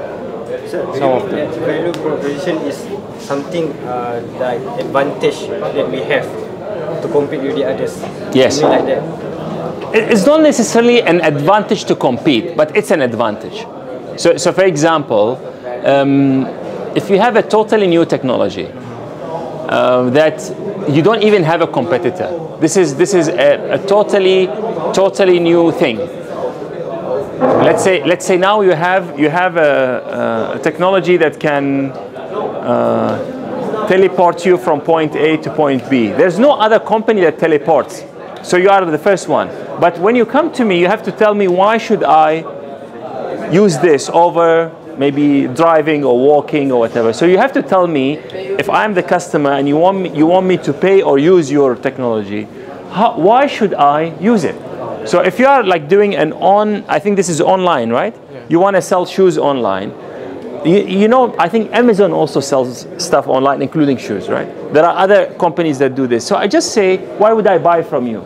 Value proposition is something like advantage that we have to compete with the others. Yes. Like that. It's not necessarily an advantage to compete, but it's an advantage. So for example, if you have a totally new technology that you don't even have a competitor, this is a totally new thing. Let's say now you have a technology that can teleport you from point A to point B. There's no other company that teleports, so you are the first one. But when you come to me, you have to tell me, why should I use this over maybe driving or walking or whatever. So you have to tell me, if I'm the customer and you want me to pay or use your technology, why should I use it? So if you are like doing I think this is online, right? Yeah. You want to sell shoes online. You know, I think Amazon also sells stuff online, including shoes, right? There are other companies that do this. So I just say, why would I buy from you?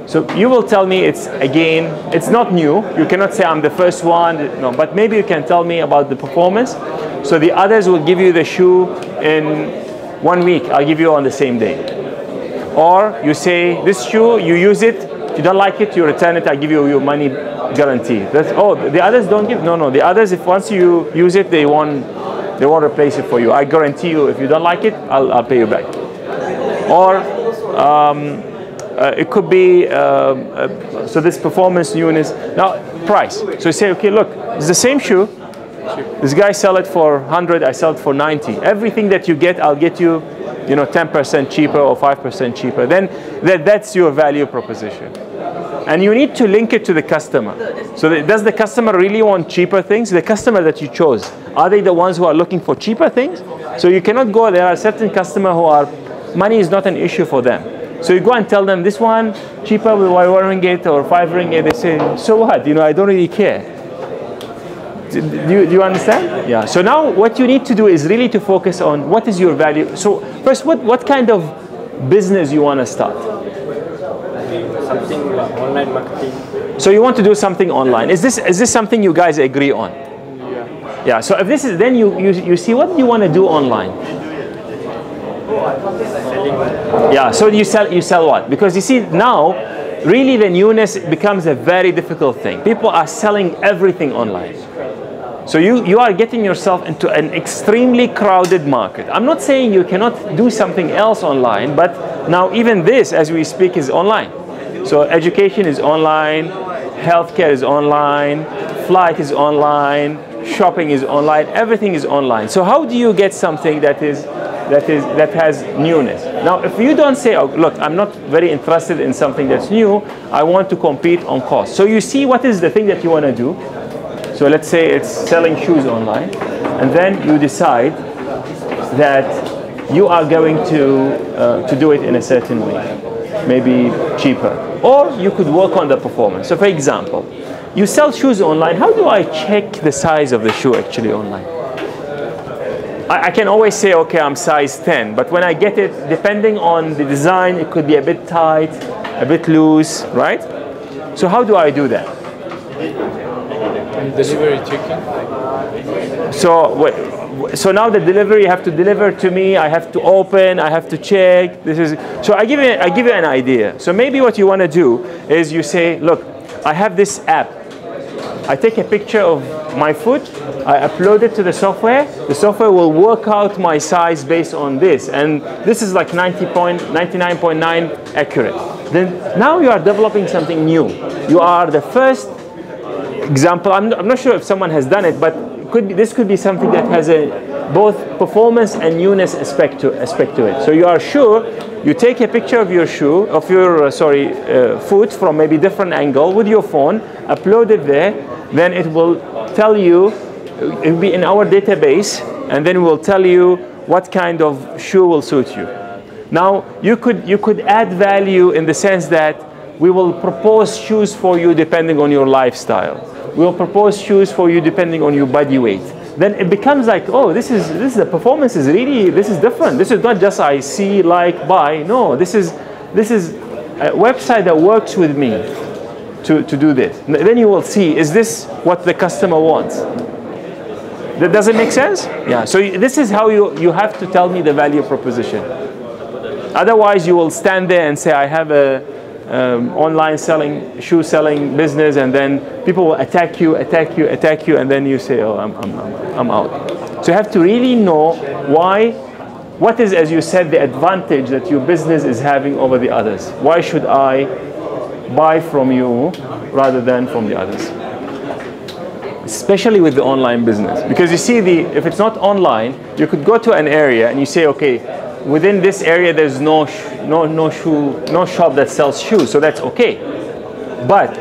So you will tell me it's not new. You cannot say I'm the first one, no, but maybe you can tell me about the performance. So the others will give you the shoe in 1 week. I'll give you on the same day. Or you say, this shoe, you use it. If you don't like it, you return it. I give you your money guarantee. The others don't give. No. The others, if once you use it, they won't replace it for you. I guarantee you, if you don't like it, I'll pay you back. Or it could be so this performance newness. Now price. So you say, okay, look, it's the same shoe. This guy sell it for 100. I sell it for 90. Everything that you get, I'll get you, 10% cheaper or 5% cheaper. Then that's your value proposition. And you need to link it to the customer. So does the customer really want cheaper things? The customer that you chose, are they the ones who are looking for cheaper things? So you cannot go, there are certain customers who money is not an issue for them. So you go and tell them, this one cheaper with 1 ringgit or 5 ringgit. They say, so what? I don't really care. Do you understand? Yeah. So now what you need to do is really to focus on what is your value. So first, what kind of business you want to start? Something like online marketing. So you want to do something online. Is this something you guys agree on? Yeah. Yeah. So if this is, then you see, what do you want to do online? Yeah. So you sell what? Because you see now, really the newness becomes a very difficult thing. People are selling everything online. So you are getting yourself into an extremely crowded market. I'm not saying you cannot do something else online, but now even this, as we speak, is online. So education is online, healthcare is online, flight is online, shopping is online, everything is online. So how do you get something that has newness? Now, if you don't say, oh, look, I'm not very interested in something that's new, I want to compete on cost. So you see what is the thing that you want to do. So let's say it's selling shoes online, and then you decide that you are going to do it in a certain way, maybe cheaper. Or you could work on the performance. So for example, you sell shoes online. How do I check the size of the shoe actually online? I can always say, okay, I'm size 10, but when I get it, depending on the design, it could be a bit tight, a bit loose, right? So how do I do that? And delivery checking. So now the delivery, you have to deliver to me, I have to open, I have to check. So I give you an idea. So maybe what you want to do is you say, look, I have this app. I take a picture of my foot, I upload it to the software will work out my size based on this, and this is like 99.9 accurate. Then now you are developing something new. You are the first example. I'm not sure if someone has done it, but this could be something that has both performance and newness aspect to it. So you are sure, you take a picture of your foot from maybe different angle with your phone, upload it there, then it will tell you, it will be in our database, and then it will tell you what kind of shoe will suit you. Now you could add value in the sense that we will propose shoes for you depending on your lifestyle. We will propose shoes for you depending on your body weight. Then it becomes like, oh, this is the performance is really, this is different. This is not just I see, like, buy. No, this is a website that works with me to do this. Then you will see, is this what the customer wants? Does it make sense? Yeah. So this is how you have to tell me the value proposition. Otherwise, you will stand there and say, I have a online shoe selling business, and then people will attack you, and then you say, oh, I'm out. So you have to really know what is, as you said, the advantage that your business is having over the others. Why should I buy from you rather than from the others? Especially with the online business, because you see, if it's not online, you could go to an area and you say, okay, within this area there's no shop that sells shoes, so that's okay. But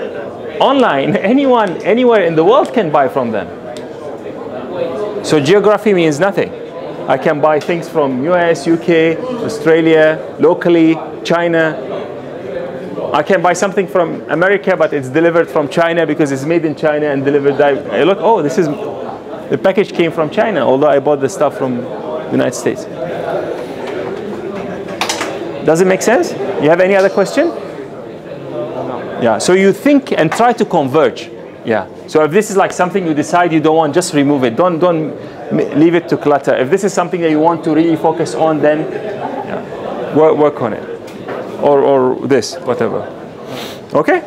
online, anyone anywhere in the world can buy from them. So geography means nothing. I can buy things from US, UK, Australia, locally, China. I can buy something from America, but it's delivered from China because it's made in China and delivered. I look, oh, the package came from China, although I bought the stuff from the United States. Does it make sense? You have any other question? Yeah, so you think and try to converge. Yeah, so if this is like something you decide you don't want, just remove it. Don't leave it to clutter. If this is something that you want to really focus on, then work on it. Or this, whatever. Okay?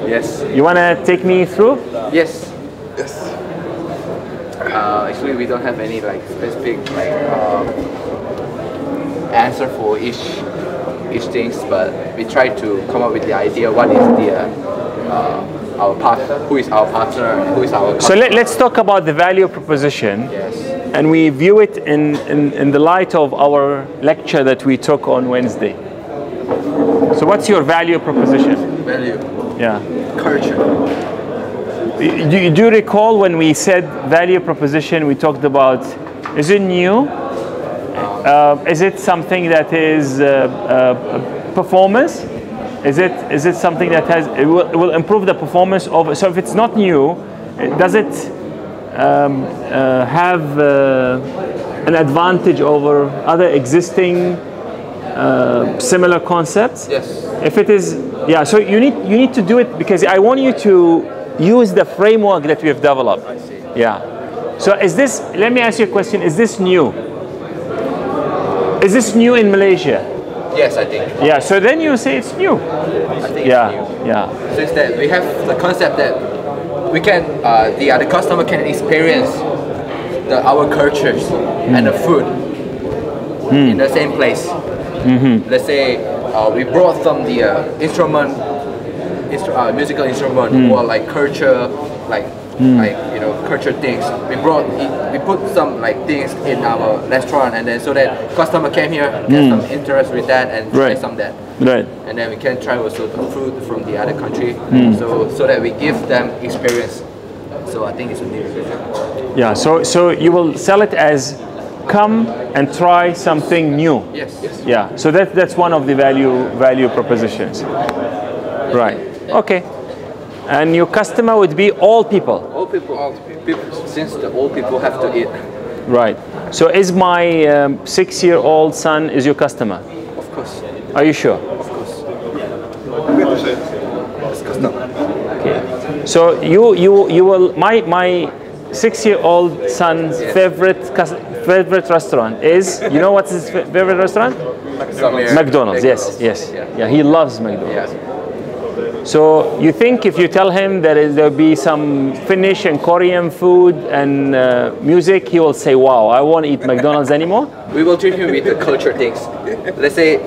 Yes. You want to take me through? Yes. Actually, we don't have any like specific answer for each things, but we try to come up with the idea what is our partner, who is our partner, and who is our customer. So let's talk about the value proposition. Yes. And we view it in the light of our lecture that we took on Wednesday. So what's your value proposition? Value. Yeah. Culture. Do you recall when we said value proposition, we talked about, is it new? Is it something that is performance? Is it something that it will improve the performance of? So if it's not new, does it have an advantage over other existing similar concepts? Yes. If it is, yeah. So you need to do it because I want you to use the framework that we have developed. I see. Yeah. So is this? Let me ask you a question. Is this new? Is this new in Malaysia? Yes, I think. Yeah. So then you say it's new. I think Yeah. it's new. Yeah. So it's that we have the concept that we can, the customer can experience our cultures and the food in the same place. Let's say we brought some musical instrument or like culture, like culture things. We put some like things in our restaurant, and then so that customer came here, get some interest with that, and try some that. Right. And then we can try also the food from the other country, so that we give them experience. So I think it's a new. Yeah. So you will sell it as come and try something new. Yes. Yeah. So that's one of the value propositions. Right. Okay. And your customer would be all people. All people. Since the old people have to eat. Right. So is my 6-year-old son is your customer? Of course. Are you sure? Of course. It's custom. Okay. So you will my 6-year-old son's favorite restaurant is, you know what's his favorite restaurant? McDonald's. Yes. Yeah, he loves McDonald's. Yeah. So you think if you tell him there'll be some Finnish and Korean food and music, he will say, wow, I won't eat McDonald's anymore? We will treat him with the culture things. Let's say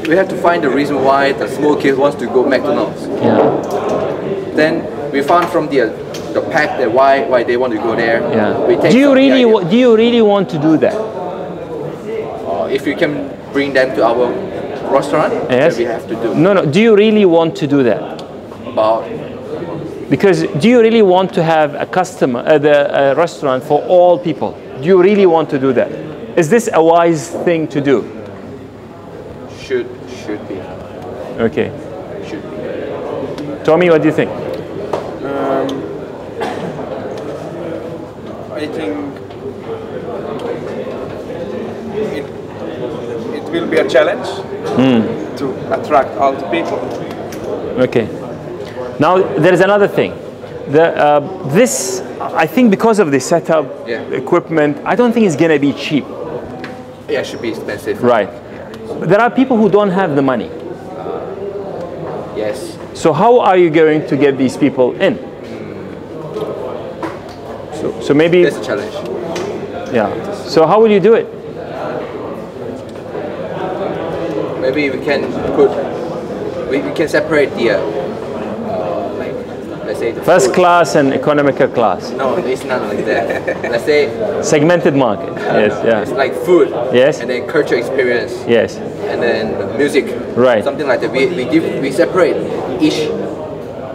we have to find the reason why the small kid wants to go McDonald's. Yeah. Then we found from the pack that why they want to go there. Yeah. We take do you really want to do that? If you can bring them to our restaurant, yes, then we have to do. No. Do you really want to do that? Because do you really want to have a customer at the restaurant for all people? Do you really want to do that? Is this a wise thing to do? Should be. Okay. Should be. Tommy, what do you think? I think it will be a challenge to attract all the people. Okay. Now there is another thing. This, I think, because of the setup, equipment, I don't think it's going to be cheap. Yeah, it should be expensive. Right. There are people who don't have the money. Yes. So how are you going to get these people in? So maybe that's a challenge. Yeah. So how will you do it? Maybe we can separate the like, let's say the first food. class and economical class. No, it's not like that. Let's say segmented market. Yes. Yeah. It's like food. Yes. And then culture experience. Yes. And then music. Right. Something like that. We separate each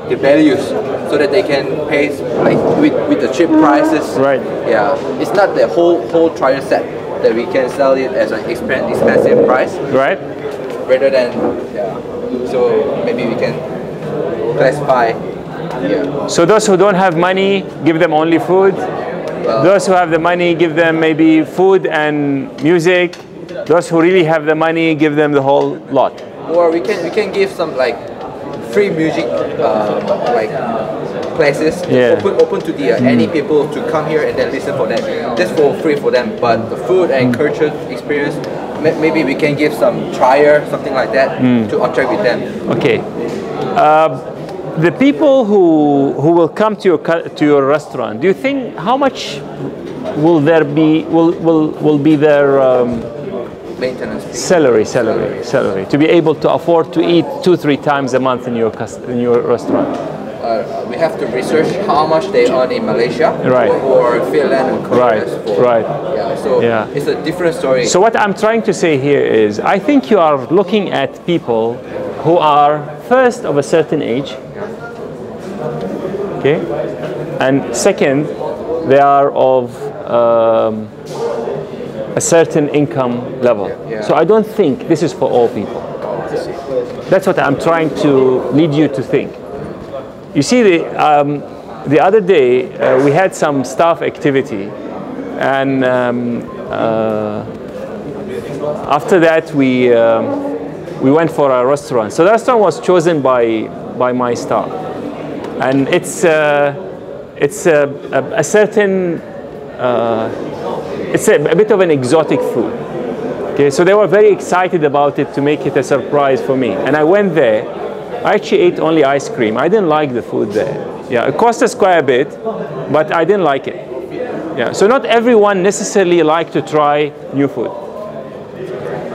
the values so that they can pay like with the cheap prices. Right. Yeah. It's not the whole trial set that we can sell it as an expensive price. Right. Rather than so maybe we can classify. Yeah. So those who don't have money, give them only food. Those who have the money, give them maybe food and music. Those who really have the money, give them the whole lot. Or we can give some like free music like places open to the any people to come here and then listen for them. Just for free for them. But the food and culture experience, maybe we can give some trial, something like that, to attract with them. Okay. The people who will come to your restaurant, do you think how much will there be will be their maintenance salary to be able to afford to eat 2-3 times a month in your restaurant? We have to research how much they earn in Malaysia, right, or Finland and Korea. Right. Yeah. So it's a different story. So what I'm trying to say here is, I think you are looking at people who are first of a certain age, okay, and second, they are of a certain income level. So I don't think this is for all people. That's what I'm trying to lead you to think. You see, the other day we had some staff activity, and after that we went for a restaurant. So the restaurant was chosen by my staff, and it's a certain it's a bit of an exotic food. Okay, so they were very excited about it to make it a surprise for me, and I went there. I actually ate only ice cream. I didn't like the food there. Yeah, it cost us quite a bit, but I didn't like it. Yeah, so not everyone necessarily like to try new food.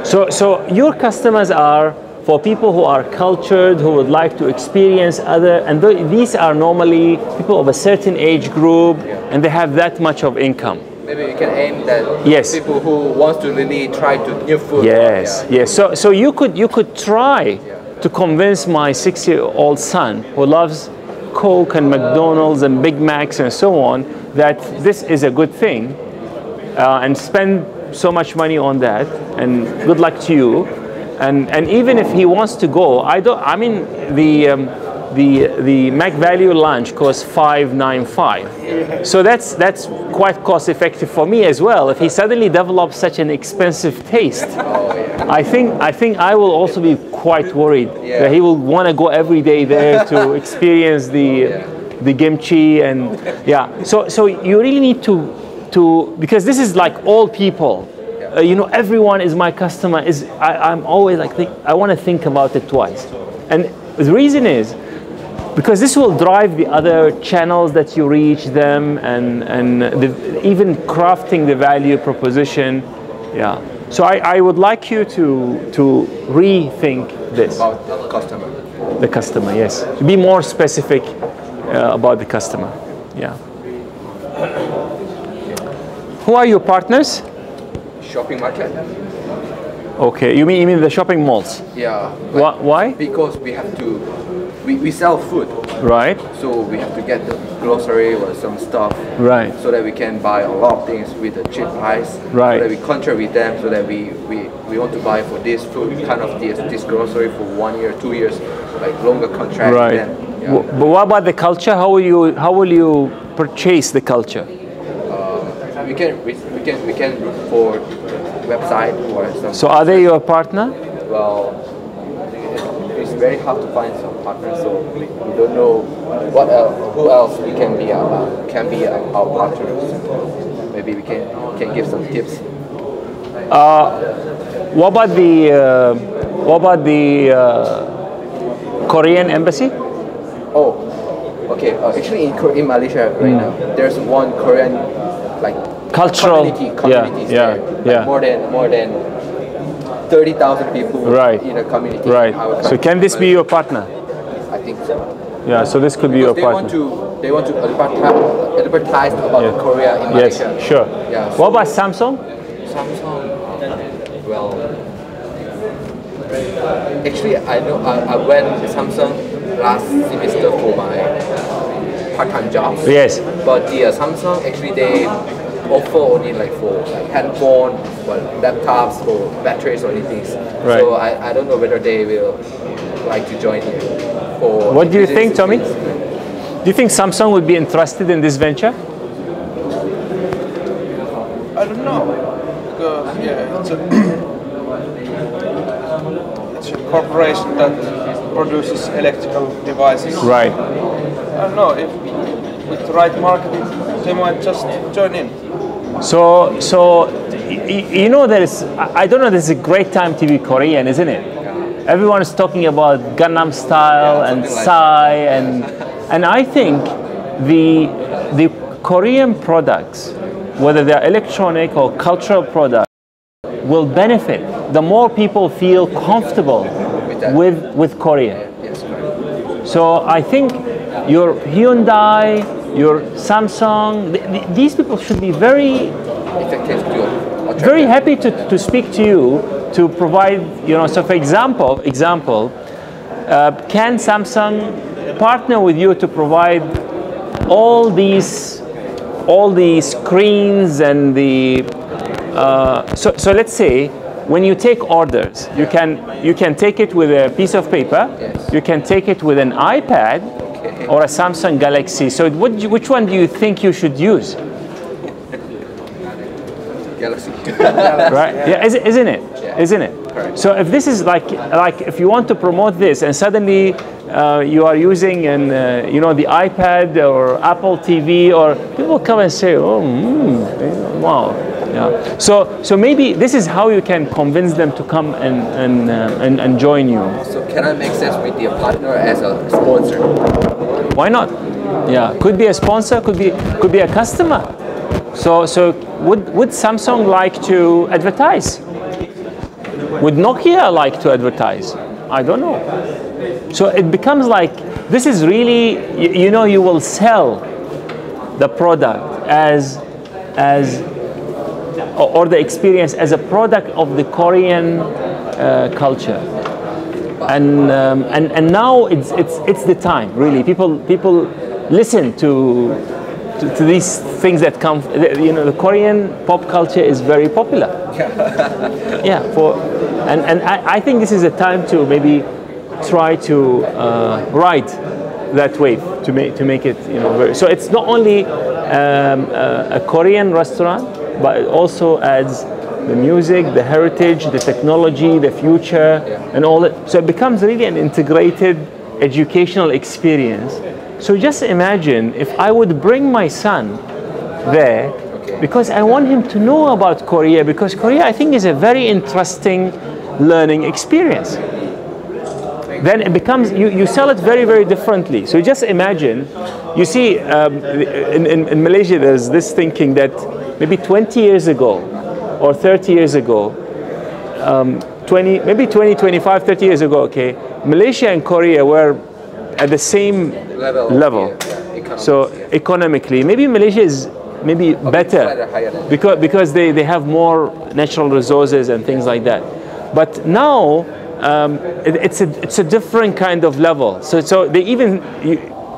So your customers are for people who are cultured, who would like to experience other, and these are normally people of a certain age group, and they have that much of income. Maybe we can aim that people who want to really try to new food. Yes. So you could try to convince my 6-year-old son who loves Coke and McDonald's and Big Macs and so on that this is a good thing, and spend so much money on that, and good luck to you. And even if he wants to go, the Mac Value lunch costs $5.95. So that's quite cost effective for me as well. If he suddenly develops such an expensive taste, I think I will also be quite worried that he will want to go every day there to experience the kimchi and So you really need to because this is like all people. You know, everyone is my customer. I'm always like I want to think about it twice, and the reason is because this will drive the other channels that you reach them, and even crafting the value proposition. Yeah. So I would like you to rethink this. About the customer. The customer, yes. Be more specific about the customer. Yeah. Who are your partners? Shopping market. Okay, you mean the shopping malls? Yeah. Why? Because we have to, we sell food. Right. So we have to get the grocery or some stuff. Right. So that we can buy a lot of things with a cheap price. Right. So that we contract with them so that we want to buy for this food, kind of this grocery for 1 year, 2 years, like longer contract with them. Yeah. But what about the culture? How will you purchase the culture? We can look for website or something. So are they your partner? Well, it's very hard to find some partners, so we don't know who else we can be our partners. Maybe we can give some tips. What about the Korean embassy? Oh, okay. Actually, in Malaysia right now, there's one Korean cultural communities there. Like more than 30,000 people in a community. Right. So can this be your partner? I think so. Yeah. So this could be your partner. They want to advertise about Korea in Malaysia. Yes. Sure. Yeah. What about Samsung? Samsung. Well, actually, I went to Samsung last semester for my part-time jobs. Yes. But the Samsung actually they offer only for handphone, laptops, for batteries or anything. Right. So I don't know whether they will like to join here. What do you think, Tommy? Do you think Samsung would be interested in this venture? I don't know. Because it's a corporation that produces electrical devices. Right. I don't know, if with the right marketing, they might just join in. So you know, I don't know, there's a great time to be Korean, isn't it? Everyone is talking about Gangnam Style and Psy, and I think the Korean products, whether they're electronic or cultural products, will benefit the more people feel comfortable with Korea. So I think your Hyundai, your Samsung, these people should be very happy to speak to you, to provide, so for example, can Samsung partner with you to provide all these screens and the so let's say when you take orders, you can take it with a piece of paper, you can take it with an iPad or a Samsung Galaxy. So which one do you think you should use? Galaxy. Right? Yeah, isn't it? Yeah. Isn't it? Correct. So if this is like if you want to promote this and suddenly you are using the iPad or Apple TV, or people come and say, wow. Yeah. So maybe this is how you can convince them to come and join you. So can I make sense with your partner as a sponsor? Why not? Yeah, could be a sponsor, could be a customer. So would Samsung like to advertise? Would Nokia like to advertise? I don't know. So it becomes like this is really you will sell the product or the experience as a product of the Korean culture, and now it's the time really. People listen to these things that come. The Korean pop culture is very popular. Yeah, and I think this is a time to maybe try to write that wave to make it, you know, so it's not only a Korean restaurant, but it also adds the music, the heritage, the technology, the future, and all that. So it becomes really an integrated educational experience. So just imagine if I would bring my son there, because I want him to know about Korea, because Korea, I think, is a very interesting learning experience. Then it becomes, you sell it very, very differently. So just imagine, you see, in Malaysia, there's this thinking that maybe 20 years ago, or 30 years ago, maybe 20, 25, 30 years ago, okay, Malaysia and Korea were at the same level. So economically, maybe Malaysia is maybe better because they have more natural resources and things like that. But now it's a different kind of level. So they even,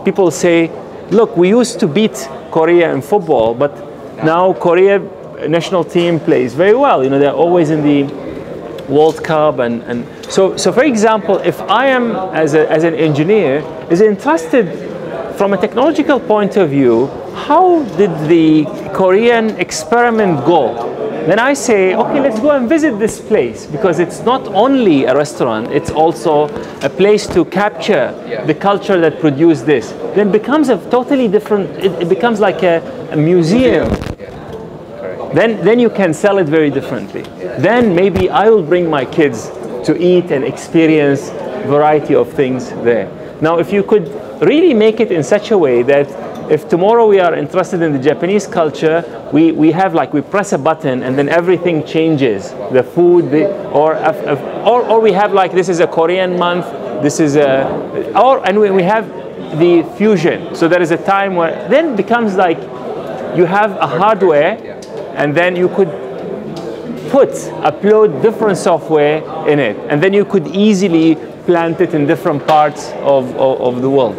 people say, look, we used to beat Korea in football, but now Korea national team plays very well. You know, they're always in the World Cup, and so for example, if I am as an engineer is interested from a technological point of view, how did the Korean experiment go? Then I say, okay, let's go and visit this place, because it's not only a restaurant, it's also a place to capture the culture that produced this. Then it becomes a totally different, it becomes like a museum. Then you can sell it very differently. Then maybe I will bring my kids to eat and experience variety of things there. Now, if you could really make it in such a way that if tomorrow we are interested in the Japanese culture, we press a button and then everything changes. The food, or we have like, this is a Korean month, this is and we have the fusion. So there is a time where then it becomes like you have a hardware, and then you could upload different software in it, and then you could easily plant it in different parts of the world.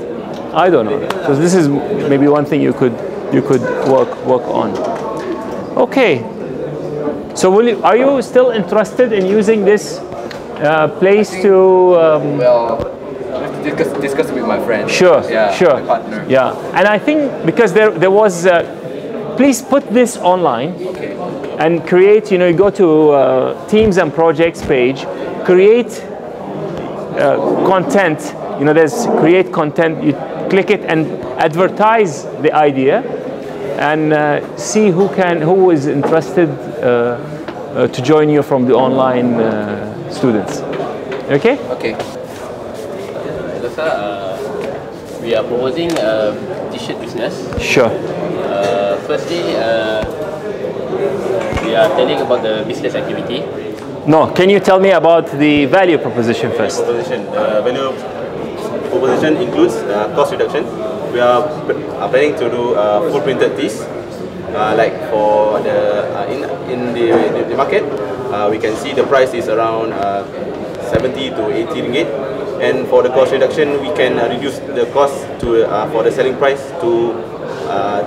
I don't know. So this is maybe one thing you could work on. Okay. So are you still interested in using this place to? Well, discuss with my friend. Sure. Yeah, sure. my partner. Yeah, and I think because there was. Please put this online and create, you know, you go to Teams and Projects page, create content, you know, there's create content, you click it and advertise the idea, and see who is interested to join you from the online students. Okay? Okay. Hello sir, we are proposing a t-shirt business. Sure. Firstly, we are telling about the business activity. No, can you tell me about the value proposition first? Value proposition includes cost reduction. We are planning to do full printed tees. Like for in the market, we can see the price is around 70 to 80 ringgit. And for the cost reduction, we can reduce the cost to for the selling price to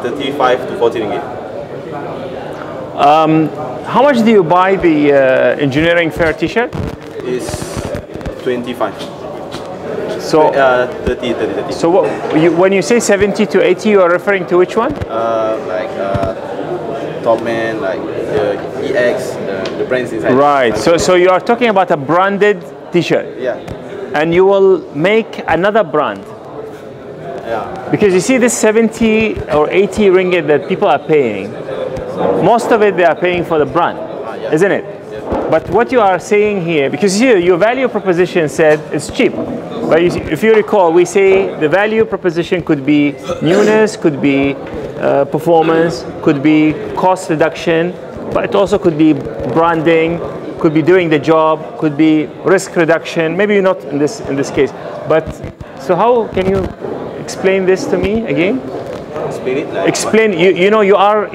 35 to 40 ringgit. How much do you buy the engineering fair t-shirt? Is 25. So 30. So when you say 70 to 80, you are referring to which one? Like Top Man, like the EX, the brands inside. Right. So you are talking about a branded t-shirt. Yeah. And you will make another brand. Yeah. Because you see this 70 or 80 ringgit that people are paying, most of it they are paying for the brand, isn't it? Yeah. But what you are saying here, because here your value proposition said it's cheap. But if you recall, we say the value proposition could be newness, could be performance, could be cost reduction, but it also could be branding, could be doing the job, could be risk reduction. Maybe not in this case. But so how can you explain this to me again? Explain it. Like explain. You know you are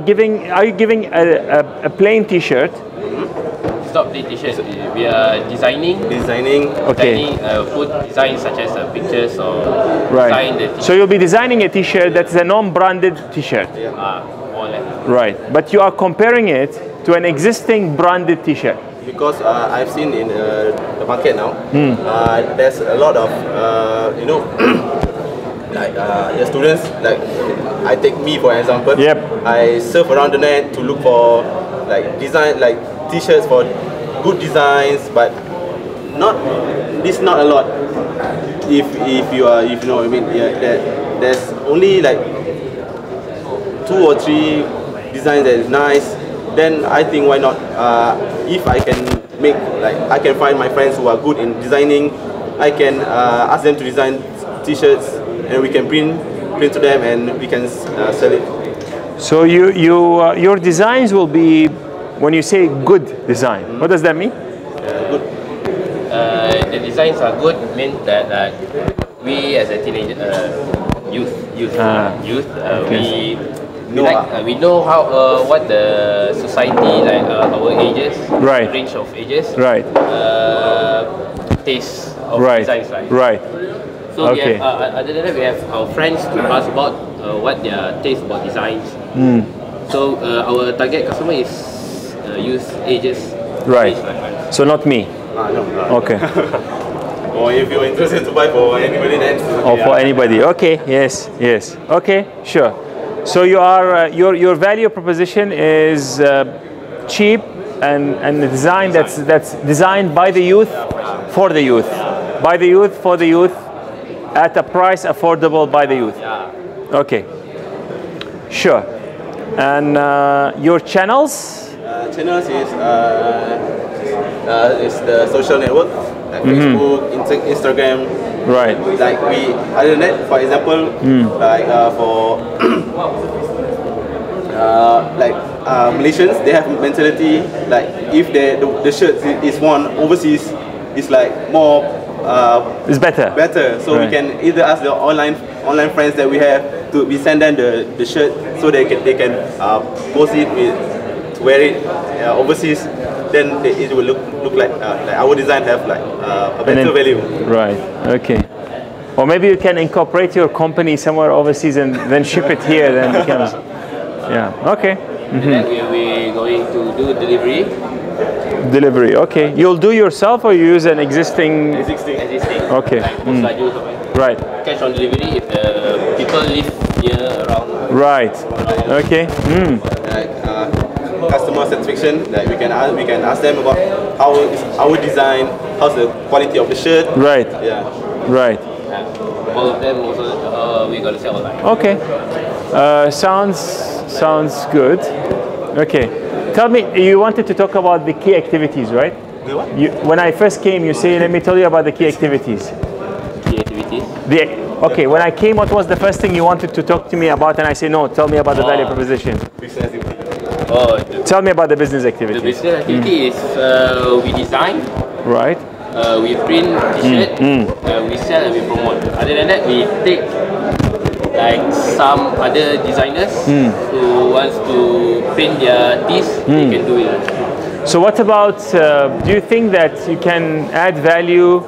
giving. Are you giving a plain T-shirt? It's not plain T-shirt. We are designing. Okay. Food designs such as pictures or right. design the So you'll be designing a T-shirt that's a non-branded T-shirt. more or less. Right. But you are comparing it to an existing branded T-shirt. because I've seen in the market now, there's a lot of you know, like the students, like I take me for example. I surf around the net to look for like design, like t-shirts for good designs, but not a lot. If you know what I mean, there's only like 2 or 3 designs that is nice. Then I think why not? If I can make, like I can find my friends who are good in designing, I can ask them to design t-shirts, and we can print to them, and we can sell it. So your designs will be, when you say good design, what does that mean? Good. The designs are good means that we as a teenager, youth, okay. we know how what the society, like our ages, right, range of ages, right, taste of right, designs, right. Right. So Okay. we have, other than that, we have our friends to ask about what their taste about designs. So our target customer is youth ages. Right. So not me. No. Okay. Or if you're interested to buy for anybody, then. Or for anybody. Okay. Yes. Yes. Okay. Sure. So you are your value proposition is cheap and the design that's designed by the youth for the youth, by the youth for the youth, at a price affordable by the youth. Okay. Sure. And your channels? Channels is the social network, like Facebook, Instagram. Right. Like we, other than that, for example, like for like Malaysians, they have mentality like if the shirt is worn overseas, it's like more. It's better. Better. So right. We can either ask the online friends that we have to we send them the shirt so they can post it to wear it overseas. Then it will look like our design have like a better value. Right. Okay. Or maybe you can incorporate your company somewhere overseas and then ship it here. Then it becomes. Yeah. Okay. And then we're going to do delivery. Delivery. Okay. You'll do yourself or you use an existing. Existing. Okay. Like right. Cash on delivery if the people live near around. Right. Okay. Like customer satisfaction, like we can ask them about how is our design, how's the quality of the shirt. Right. Yeah. Right. All of them also we gotta sell online. Okay. Sounds good. Okay. Tell me, you wanted to talk about the key activities, right? The what? When I first came, you say, let me tell you about the key activities. Key activities? Okay, when I came, what was the first thing you wanted to talk to me about? And I say, no, tell me about the value proposition. Business activity. Tell me about the business activity. The business activity is we design. Right. We print t-shirt. We sell and we promote. Other than that, we take like some other designers who wants to print their tees, they can do it. So what about, do you think that you can add value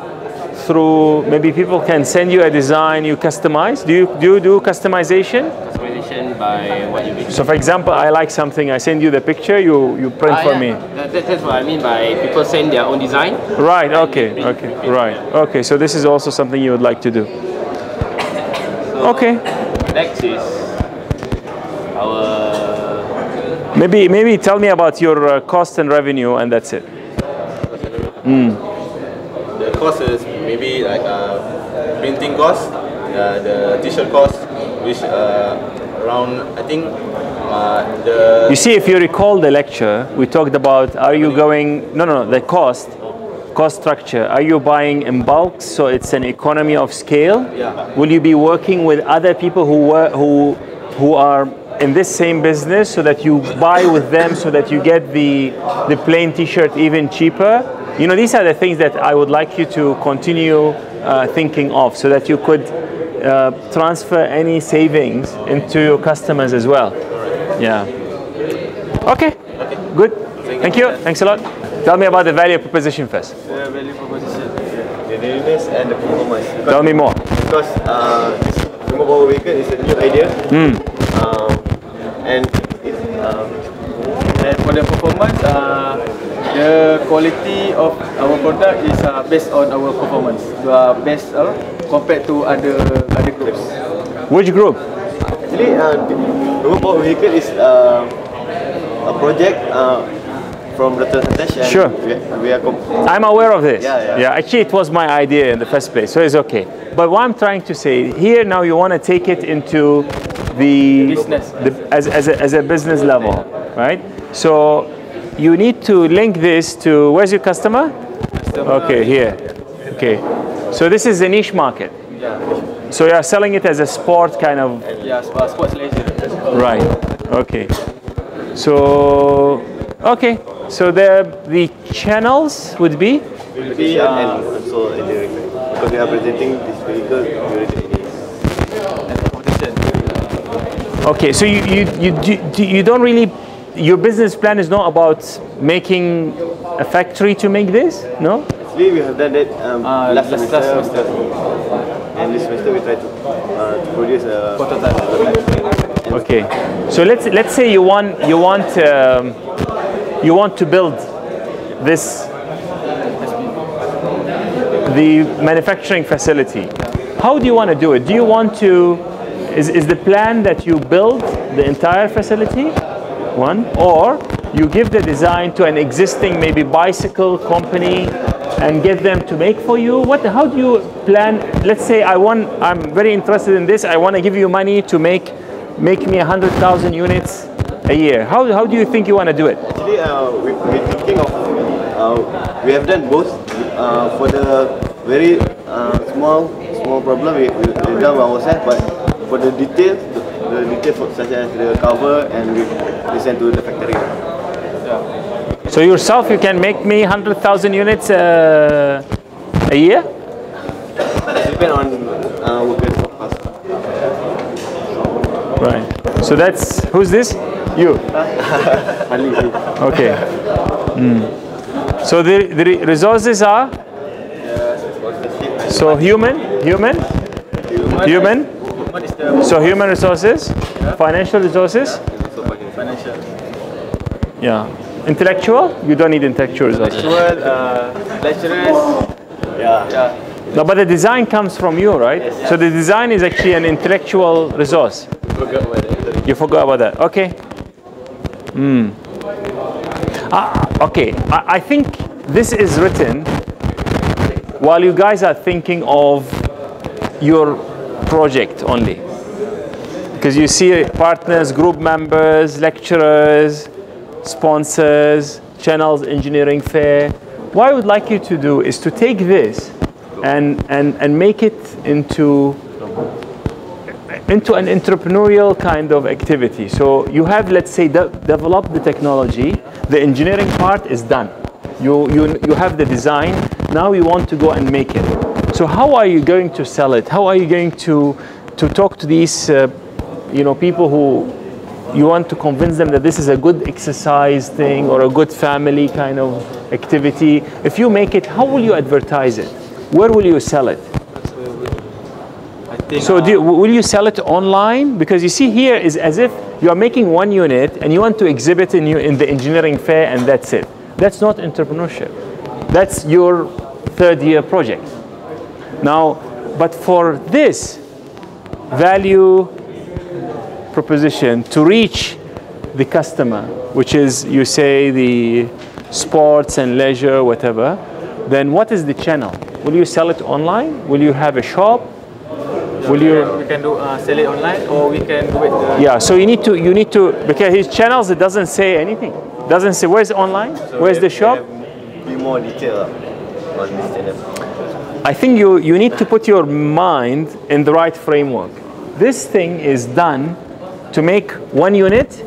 through, maybe people can send you a design you customize? Do you do customization? Customization by what you mean? So for example, I like something, I send you the picture, you print for me. That's what I mean by people send their own design. Right, okay, right. Okay, so this is also something you would like to do. Okay. Next is our... Maybe tell me about your cost and revenue, and that's it. The cost is maybe like printing cost, the t-shirt cost, which around I think the. You see, if you recall the lecture, we talked about the cost structure. Are you buying in bulk, so it's an economy of scale? Yeah. Will you be working with other people who are in this same business, so that you buy with them, so that you get the plain t-shirt even cheaper? You know, these are the things that I would like you to continue thinking of, so that you could transfer any savings into your customers as well. Yeah. Okay. Good. Thank you. Thanks a lot. Tell me about the value proposition first. The value proposition, the newness and the performance. Tell me more. Because this removable vehicle is a new idea, and for the performance, the quality of our product is based on our performance. We are best compared to other groups. Which group? Actually, the Power Vehicle is a project from Dr. Santesh. Sure. We are I'm aware of this. Yeah. Actually, it was my idea in the first place, so it's okay. But what I'm trying to say here now, you want to take it into the business, as a business level, right? So you need to link this to, where's your customer? Okay, here. Okay. So this is a niche market. Yeah. So you are selling it as a sport kind of. Yeah, sports leisure. Right. Okay. So okay. So the channels would be. Will be and also engineering, because we are presenting this vehicle during Okay. So you don't really. Your business plan is not about making a factory to make this, no? Actually, we have done that last semester. And this semester we try to produce a prototype. Okay, so let's say you want to build this, the manufacturing facility. How do you want to do it? Do you want to? Is the plan that you build the entire facility, one, or you give the design to an existing maybe bicycle company and get them to make for you? How do you plan? Let's say I'm very interested in this. I want to give you money to make me 100,000 units a year. How do you think you want to do it? Actually, we're thinking of, we have done both. For the very small problem, we done ourselves, but for the details, such as the cover, and we send to the factory. Yeah. So yourself, you can make me 100,000 units a year? Depend on workers. Right. So that's, who's this? You. Okay. So the resources are? So human. So human resources, financial resources. Yeah. Intellectual? You don't need intellectual resources. Lecturers. Yeah. No, but the design comes from you, right? Yes. So the design is actually an intellectual resource. You forgot about that. Okay. Okay. I think this is written while you guys are thinking of your project only. Because you see partners, group members, lecturers, sponsors, channels, engineering fair. What I would like you to do is to take this and make it into an entrepreneurial kind of activity. So you have, let's say, developed the technology. The engineering part is done. You have the design. Now you want to go and make it. So how are you going to sell it? How are you going to talk to these people who you want to convince them that this is a good exercise thing or a good family kind of activity? If you make it, how will you advertise it? Where will you sell it? So will you sell it online? Because you see here is as if you are making one unit and you want to exhibit in the engineering fair and that's it. That's not entrepreneurship. That's your third-year project. Now, but for this value proposition to reach the customer, which is, you say, the sports and leisure, whatever, then what is the channel? Will you sell it online? Will you have a shop? Will you? We can do sell it online, or we can do it. Yeah. So you need to because his channels, it doesn't say anything. Doesn't say where's online, so where's the shop. Be more detail on this channel. I think you need to put your mind in the right framework. This thing is done to make one unit,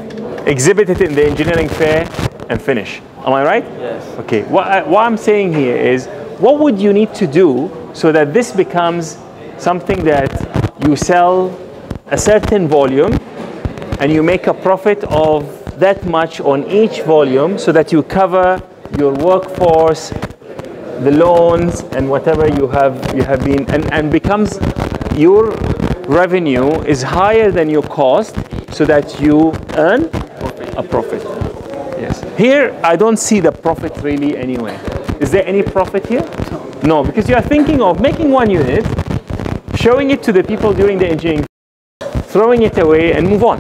exhibit it in the engineering fair, and finish. Am I right? Yes. Okay. What I'm saying here is, what would you need to do so that this becomes something that you sell a certain volume and you make a profit of that much on each volume, so that you cover your workforce, the loans, and whatever you have been, and becomes your revenue is higher than your cost, so that you earn a profit. Yes. Here, I don't see the profit really anyway. Is there any profit here? No, because you are thinking of making one unit, showing it to the people during the engineering, throwing it away and move on.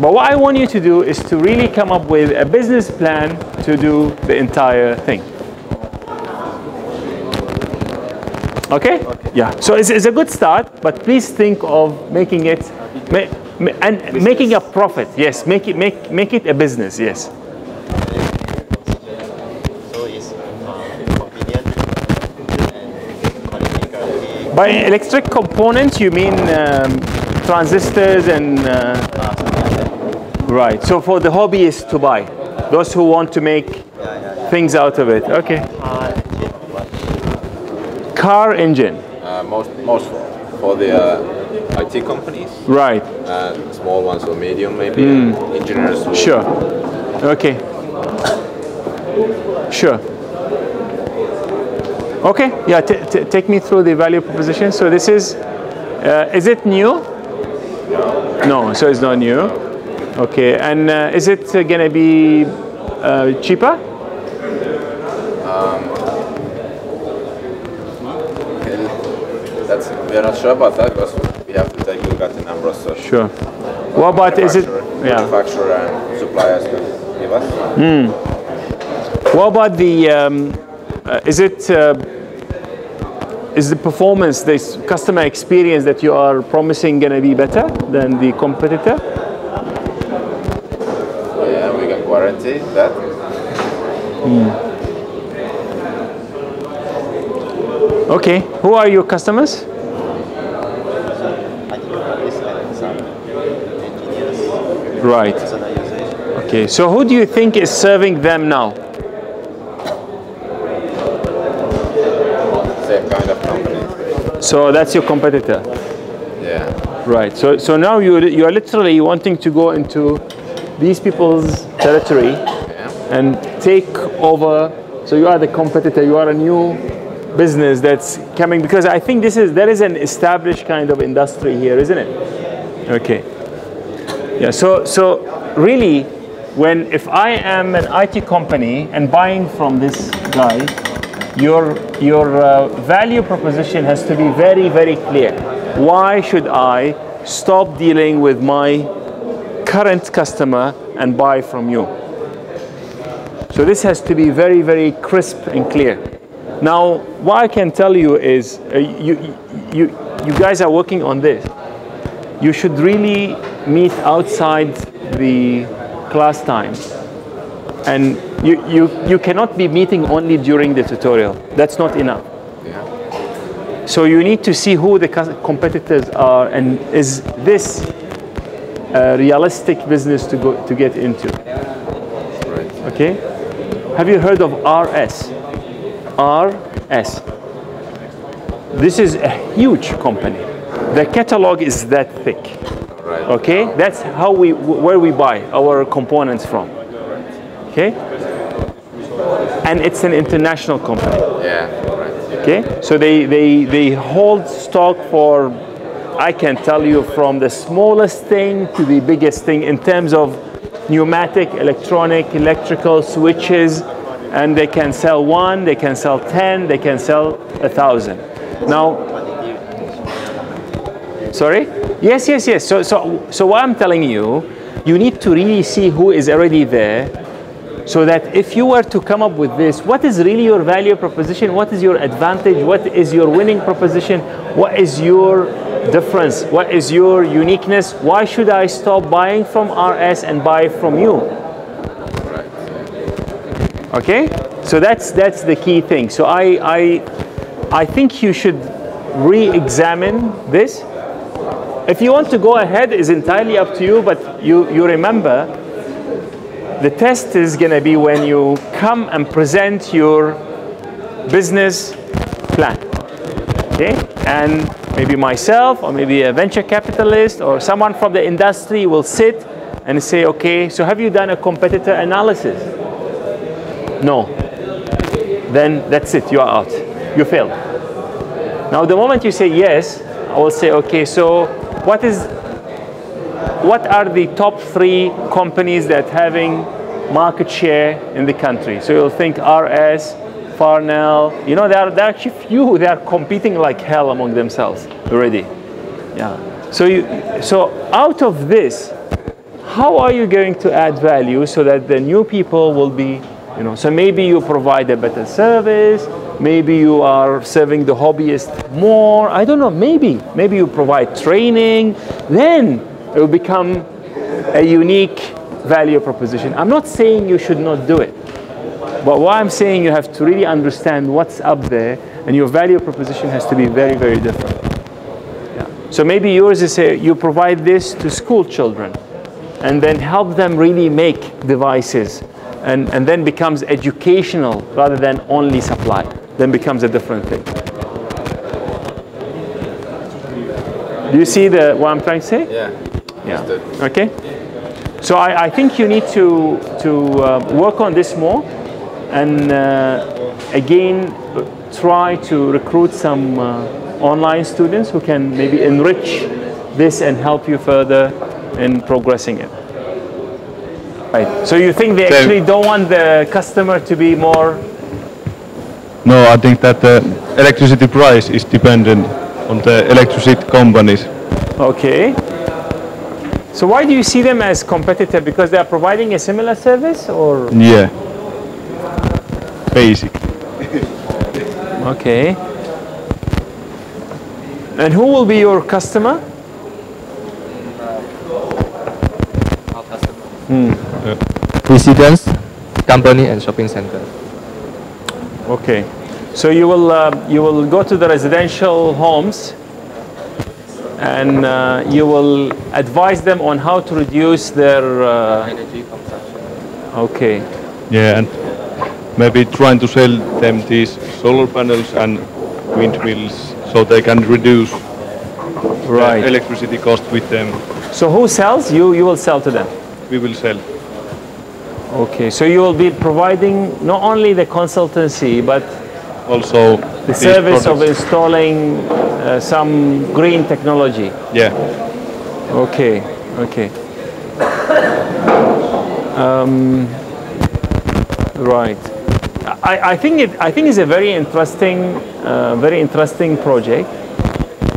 But what I want you to do is to really come up with a business plan to do the entire thing. Okay? Yeah. So it's a good start, but please think of making it making a profit. Yes. Make it a business. Yes. So it's convenient and By electric components, you mean transistors and right. So for the hobbyists to buy, those who want to make things out of it. Okay. Car engine. Most for the IT companies. Right. Small ones or medium maybe. Engineers. Sure. Okay. Sure. Okay. Yeah. Take me through the value proposition. So this is it new? No. So it's not new. Okay. And is it gonna be cheaper? We are not sure about that because we have to take a look at the numbers. So sure. What about is it? Yeah. Manufacturer and suppliers can give us. What about the? Is the performance, this customer experience that you are promising, going to be better than the competitor? Yeah, we can guarantee that. Okay. Who are your customers? Right. Okay, so who do you think is serving them now? Same kind of company. So that's your competitor? Yeah. Right, so now you are literally wanting to go into these people's territory and take over. So you are the competitor, you are a new business that's coming, because I think there is an established kind of industry here, isn't it? Okay. Yeah, so really, if I am an IT company and buying from this guy, your value proposition has to be very, very clear. Why should I stop dealing with my current customer and buy from you? So this has to be very, very crisp and clear. Now, what I can tell you is, you guys are working on this. You should really meet outside the class time, and you cannot be meeting only during the tutorial. That's not enough. Yeah. So you need to see who the competitors are, and is this a realistic business to get into? Right. Okay. Have you heard of RS? RS. This is a huge company. The catalog is that thick. Right. Okay, that's where we buy our components from. Okay, and it's an international company. Yeah. Right. Okay, so they hold stock for, I can tell you, from the smallest thing to the biggest thing in terms of pneumatic, electronic, electrical switches, and they can sell 1, they can sell 10, they can sell 1,000. Now. Sorry? Yes. So what I'm telling you, you need to really see who is already there, so that if you were to come up with this, what is really your value proposition? What is your advantage? What is your winning proposition? What is your difference? What is your uniqueness? Why should I stop buying from RS and buy from you? Okay? So that's the key thing. So I think you should re-examine this. If you want to go ahead, is entirely up to you, but you remember, the test is going to be when you come and present your business plan. Okay? And maybe myself, or maybe a venture capitalist, or someone from the industry will sit and say, okay, so have you done a competitor analysis? No. Then that's it, you are out. You failed. Now, the moment you say yes, I will say, okay, so what is what are the top 3 companies that having market share in the country? So you'll think RS, Farnell, you know, there are actually few, they are competing like hell among themselves already. Yeah. So out of this, how are you going to add value so that the new people will be, you know, so maybe you provide a better service, maybe you are serving the hobbyist more, I don't know, maybe you provide training, then it will become a unique value proposition. I'm not saying you should not do it, but what I'm saying, you have to really understand what's up there, and your value proposition has to be very, very different. Yeah. So maybe yours is you provide this to school children, and then help them really make devices, and then becomes educational rather than only supply. Then becomes a different thing. Do you see what I'm trying to say? Yeah. Yeah. Okay. So I think you need to work on this more, and again try to recruit some online students who can maybe enrich this and help you further in progressing it. Right. So you think they actually don't want the customer to be more? No, I think that the electricity price is dependent on the electricity companies. Okay. So why do you see them as competitor? Because they are providing a similar service, or? Yeah. Basically. Okay. And who will be your customer? Our customer. Residents, company, and shopping center. Okay. So you will go to the residential homes, and you will advise them on how to reduce their energy consumption. Okay. Yeah, and maybe trying to sell them these solar panels and windmills so they can reduce the electricity cost with them. So who sells? You will sell to them? We will sell. Okay, so you will be providing not only the consultancy, but also the service of installing some green technology. Yeah. Okay. Okay. Right. I think it's a very interesting project,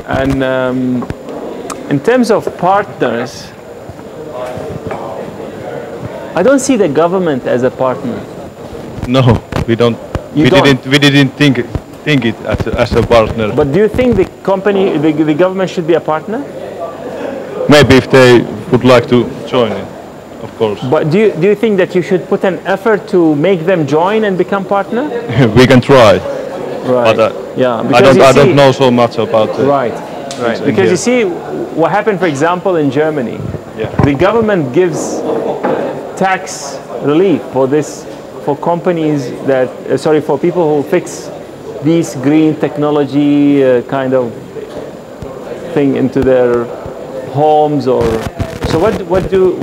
and in terms of partners, I don't see the government as a partner. No, we don't. We didn't think it as a partner. But do you think the company, the government should be a partner? Maybe if they would like to join it, of course. But do you think that you should put an effort to make them join and become partner? We can try. Right. But yeah. I don't know so much about it. Right. Right. Because you see, what happened, for example, in Germany, the government gives tax relief for this, for companies that, for people who fix these green technology kind of thing into their homes, or so what do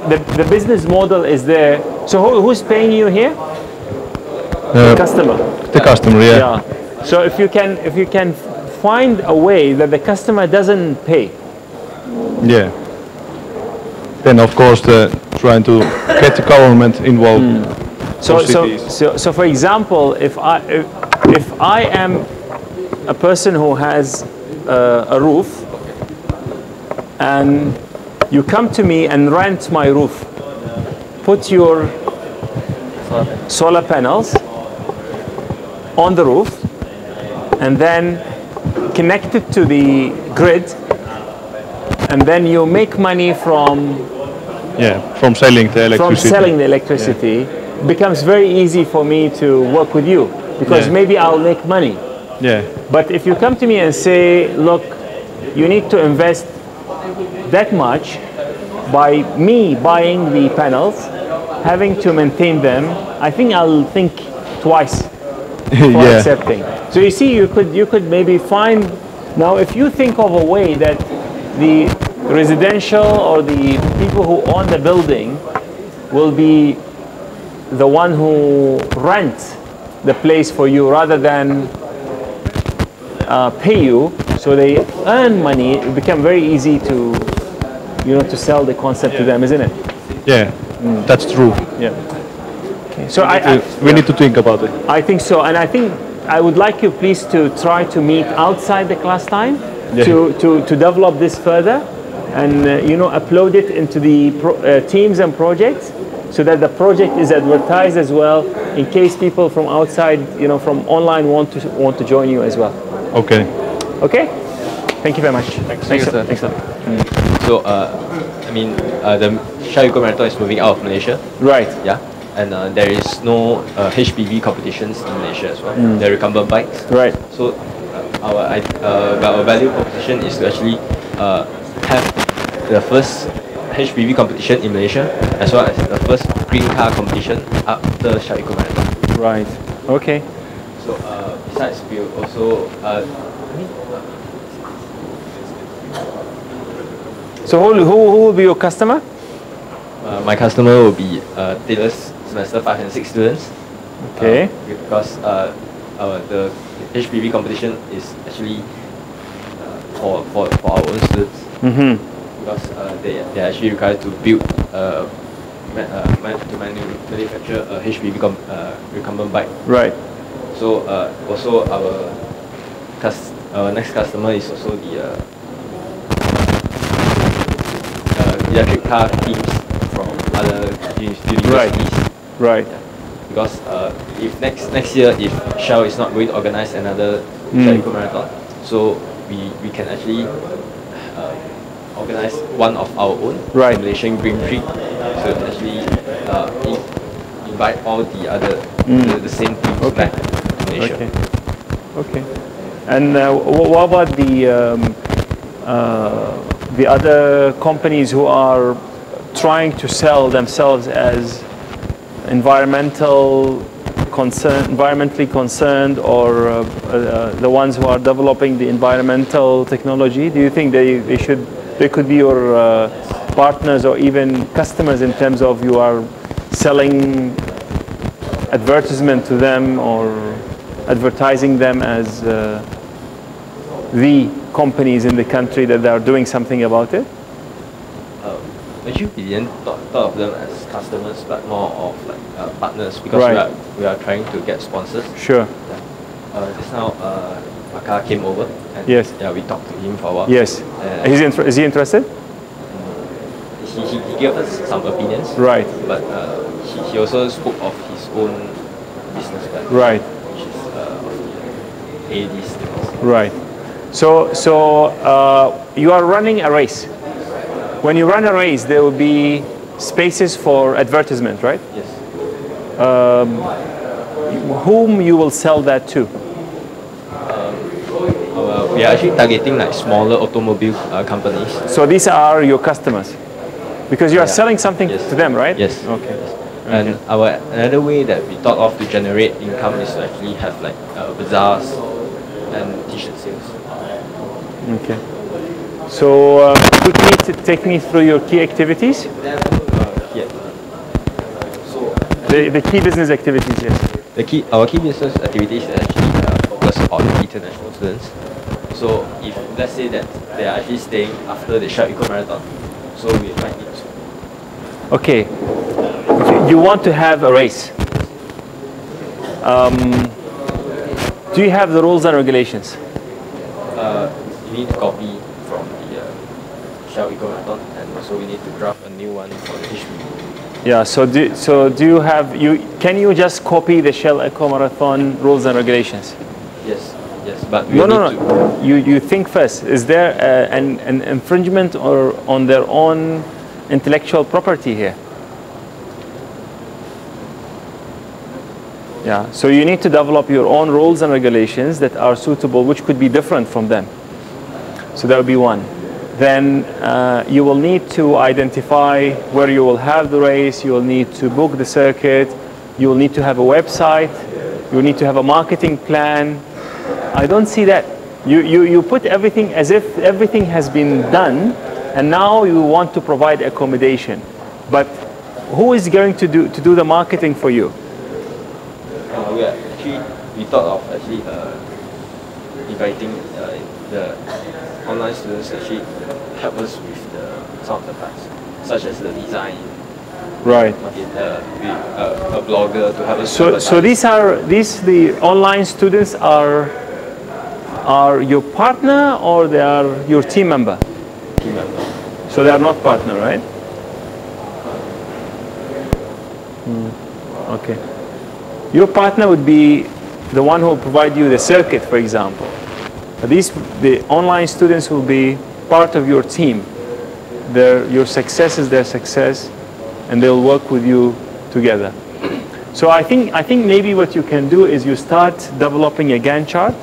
the business model is there? So who's paying you here? The customer. The customer, yeah. Yeah. So if you can find a way that the customer doesn't pay. Yeah. Then of course trying to get the government involved. So for example, if I am a person who has a roof, and you come to me and rent my roof, put your solar panels on the roof, and then connect it to the grid, and then you make money from selling the electricity. It becomes very easy for me to work with you, because maybe I'll make money. Yeah. But if you come to me and say, look, you need to invest that much by me buying the panels, having to maintain them, I think I'll think twice for accepting. So you see, you could maybe find, now if you think of a way that the residential or the people who own the building will be the one who rent the place for you rather than pay you, so they earn money, it becomes very easy to to sell the concept to them, isn't it? Yeah, that's true. Yeah. Okay. So we need to think about it. I think so, and I think I would like you please to try to meet outside the class time to develop this further, and upload it into the teams and projects, so that the project is advertised as well, in case people from outside, from online want to join you as well. Okay. Okay. Thank you very much. Thanks, sir. Thanks, sir. So, the Shell Eco Marathon is moving out of Malaysia. Right. Yeah. And there is no HPV competitions in Malaysia as well. They're recumbent bikes. Right. So, our value proposition is to actually have the first HPV competition in Malaysia, as well as the first green car competition after Shell Eco Marathon. Right. Okay. So, besides, we also so who will be your customer? my customer will be tailors semester 5 and 6 students. Okay. Because the HPV competition is actually for our own students. Because they are actually required to build to manufacture a HPV recumbent bike. Right. So also our next customer is also the electric car teams from other universities. Right. Because if next year, if Shell is not going to organize another Shell Eco Marathon, so we can actually organize one of our own, right, Malaysian Green Prix. So actually invite all the other the same teams back to Malaysia. Okay. Okay. And what about the other companies who are trying to sell themselves as environmentally concerned, or the ones who are developing the environmental technology? Do you think they could be your partners or even customers, in terms of you are selling advertisement to them or advertising them as the companies in the country that are doing something about it? Actually, we didn't thought of them as customers, but more of like partners, because we are trying to get sponsors. Sure. Just now, Aka came over. And yes. Yeah, we talked to him for a while. Yes. Is he interested? He gave us some opinions. Right. But he also spoke of his own business plan. Right. Which is ADs. Right. So you are running a race. When you run a race, there will be spaces for advertisement, right? Yes. Whom you will sell that to? We are actually targeting like smaller automobile companies. So these are your customers, because you are selling something to them, right? Yes. Okay. And another way that we thought of to generate income is to actually have like bazaars and t-shirt sales. Okay. So quickly take me through your key activities. So the key business activities, yes. Our key business activities are actually focused on international students. So if let's say that they are actually staying after the Shell Eco Marathon, so we might need to. Okay. You want to have a race. Do you have the rules and regulations? You need to copy from the Shell Eco Marathon, and also we need to draft a new one for the HPV. Yeah. So do you have Can you just copy the Shell Eco Marathon rules and regulations? Yes. Yes, but no. You think first. Is there an infringement or on their own intellectual property here? Yeah. So you need to develop your own rules and regulations that are suitable, which could be different from them. So that would be one. Then you will need to identify where you will have the race. You will need to book the circuit. You will need to have a website. You will need to have a marketing plan. I don't see that. You put everything as if everything has been done, and now you want to provide accommodation. But who is going to do the marketing for you? We thought of actually inviting the online students to actually help us with the some of the parts, such as the design. Right. A blogger to have a. So the online students are your partner or they are your team member? Team member. So they are not partner, right? Okay. Your partner would be the one who will provide you the circuit, for example. The online students will be part of your team. Your success is their success, and they'll work with you together. So I think maybe what you can do is you start developing a Gantt chart.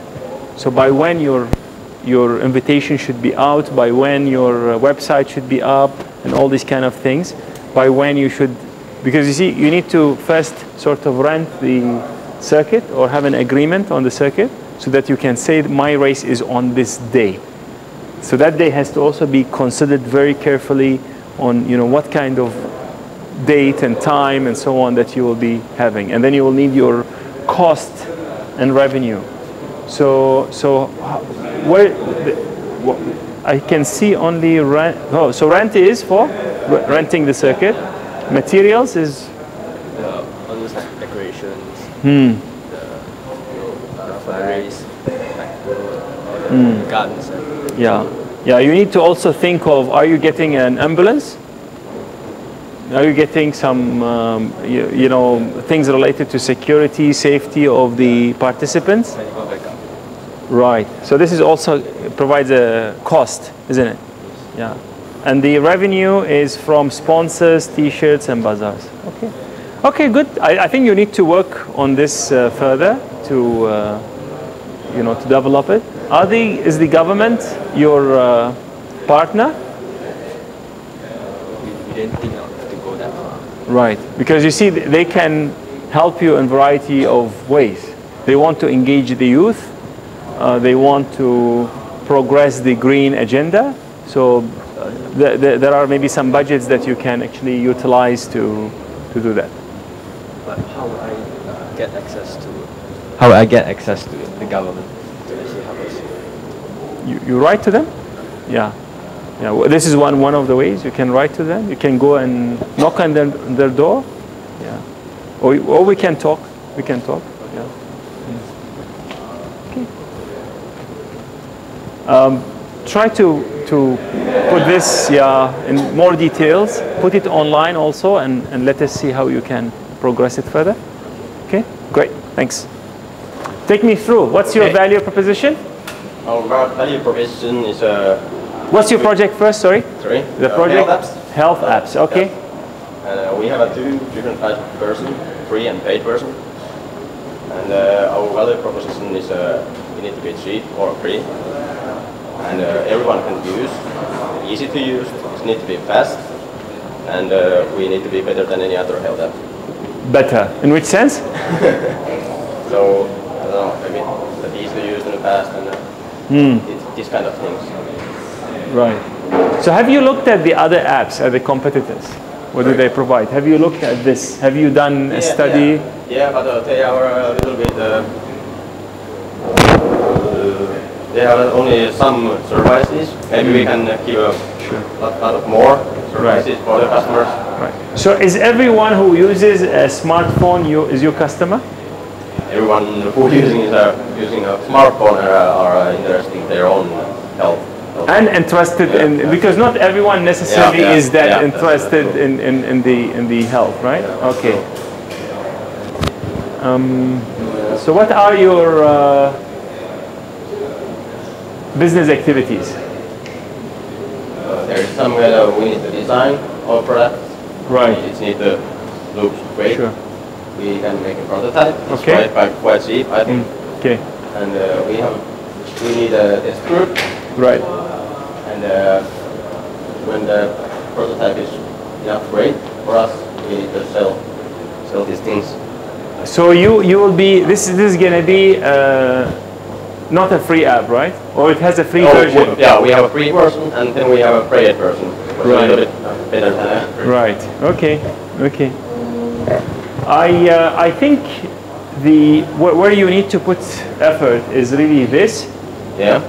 So by when your invitation should be out, by when your website should be up, and all these kind of things, by when you should, because you see, you need to first sort of rent the circuit or have an agreement on the circuit so that you can say my race is on this day. So that day has to also be considered very carefully on, you know, what kind of date and time and so on that you will be having. And then you will need your cost and revenue. So I can see only rent. Oh, so rent is for renting the circuit. Materials is all those like decorations. Hmm. The flares, guns. Yeah. You need to also think of: are you getting an ambulance? Are you getting some, you know, things related to security, safety of the participants? Right. So this is also provides a cost, isn't it? Yeah. And the revenue is from sponsors, T-shirts, and bazaars. Okay. Okay, good. I think you need to work on this further to, you know, to develop it. Is the government your partner? We didn't think to go that far. Right. Because you see, they can help you in a variety of ways. They want to engage the youth. They want to progress the green agenda. So there are maybe some budgets that you can actually utilize to do that. But how would I get access to? How would I get access to the government to actually help us? You write to them? Yeah. Yeah. Well, this is one of the ways you can write to them. You can go and knock on their door. Yeah. Or we can talk. We can talk. Yeah. Okay. Try to put this in more details, put it online also, and let us see how you can progress it further. Okay, great, thanks. Take me through, what's your value proposition? Our value proposition is what's your project first, sorry? Sorry? The project? Health apps. Health apps, okay. Yeah. And we have two different types of version, free and paid version. And our value proposition is we need to be cheap or free. And everyone can use, easy to use, it needs to be fast, and we need to be better than any other health app. Better, in which sense? So, I don't know, maybe the easy to use and fast, and these kind of things. Right. So have you looked at the other apps, at the competitors? What do they provide? Have you looked at this? Have you done a study? Yeah, but they are a little bit, they have only some services. Maybe we can give a lot of more services for the customers. Right. So is everyone who uses a smartphone is your customer? Everyone who using a smartphone are interested in their own health. And interested in, because not everyone necessarily is that interested in the health, right? Okay. So what are your business activities? There is some we need to design our product. Right. It needs to look great. Sure. We can make a prototype. It's Okay. quite cheap, I think. Okay. And we need a test group. Right. And when the prototype is enough great for us, we need to sell these things. So you will be, this is going to be not a free app, right? Or it has a free version? Yeah, we have a free version and then we have a paid version. Right. A little bit better than that. Right. Okay. Okay. I think where you need to put effort is really this. Yeah.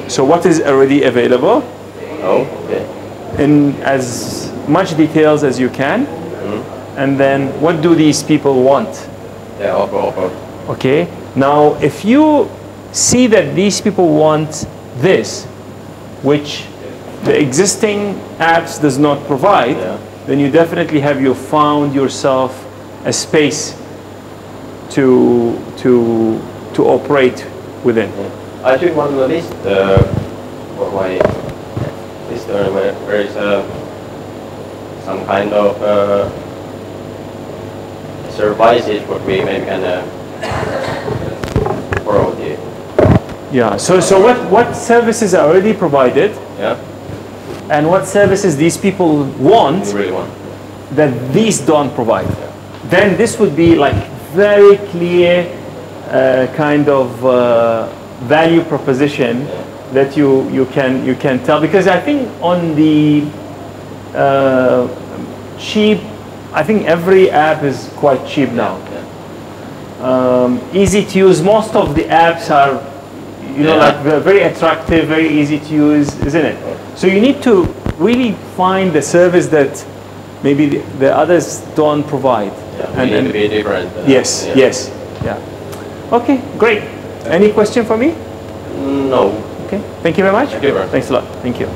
So what is already available? Oh, okay. in as much details as you can, and then what do these people want? Yeah, offer. Okay. Now, if you see that these people want this, which the existing apps does not provide, then you definitely have found yourself a space to operate within. I took one list for my list where is some kind of services what we maybe can provide. Yeah. So what services are already provided? Yeah. And what services these people want, really want that these don't provide? Then this would be like very clear kind of value proposition that you can tell, because I think on the cheap, I think every app is quite cheap now. Easy to use. Most of the apps are, like very attractive, very easy to use, isn't it? So you need to really find the service that maybe the others don't provide. Yeah, we need to be different. Yes, yes, yeah. Okay, great. Any question for me? No. Okay, thank you very much. Thank you very much. Thanks a lot. Thank you.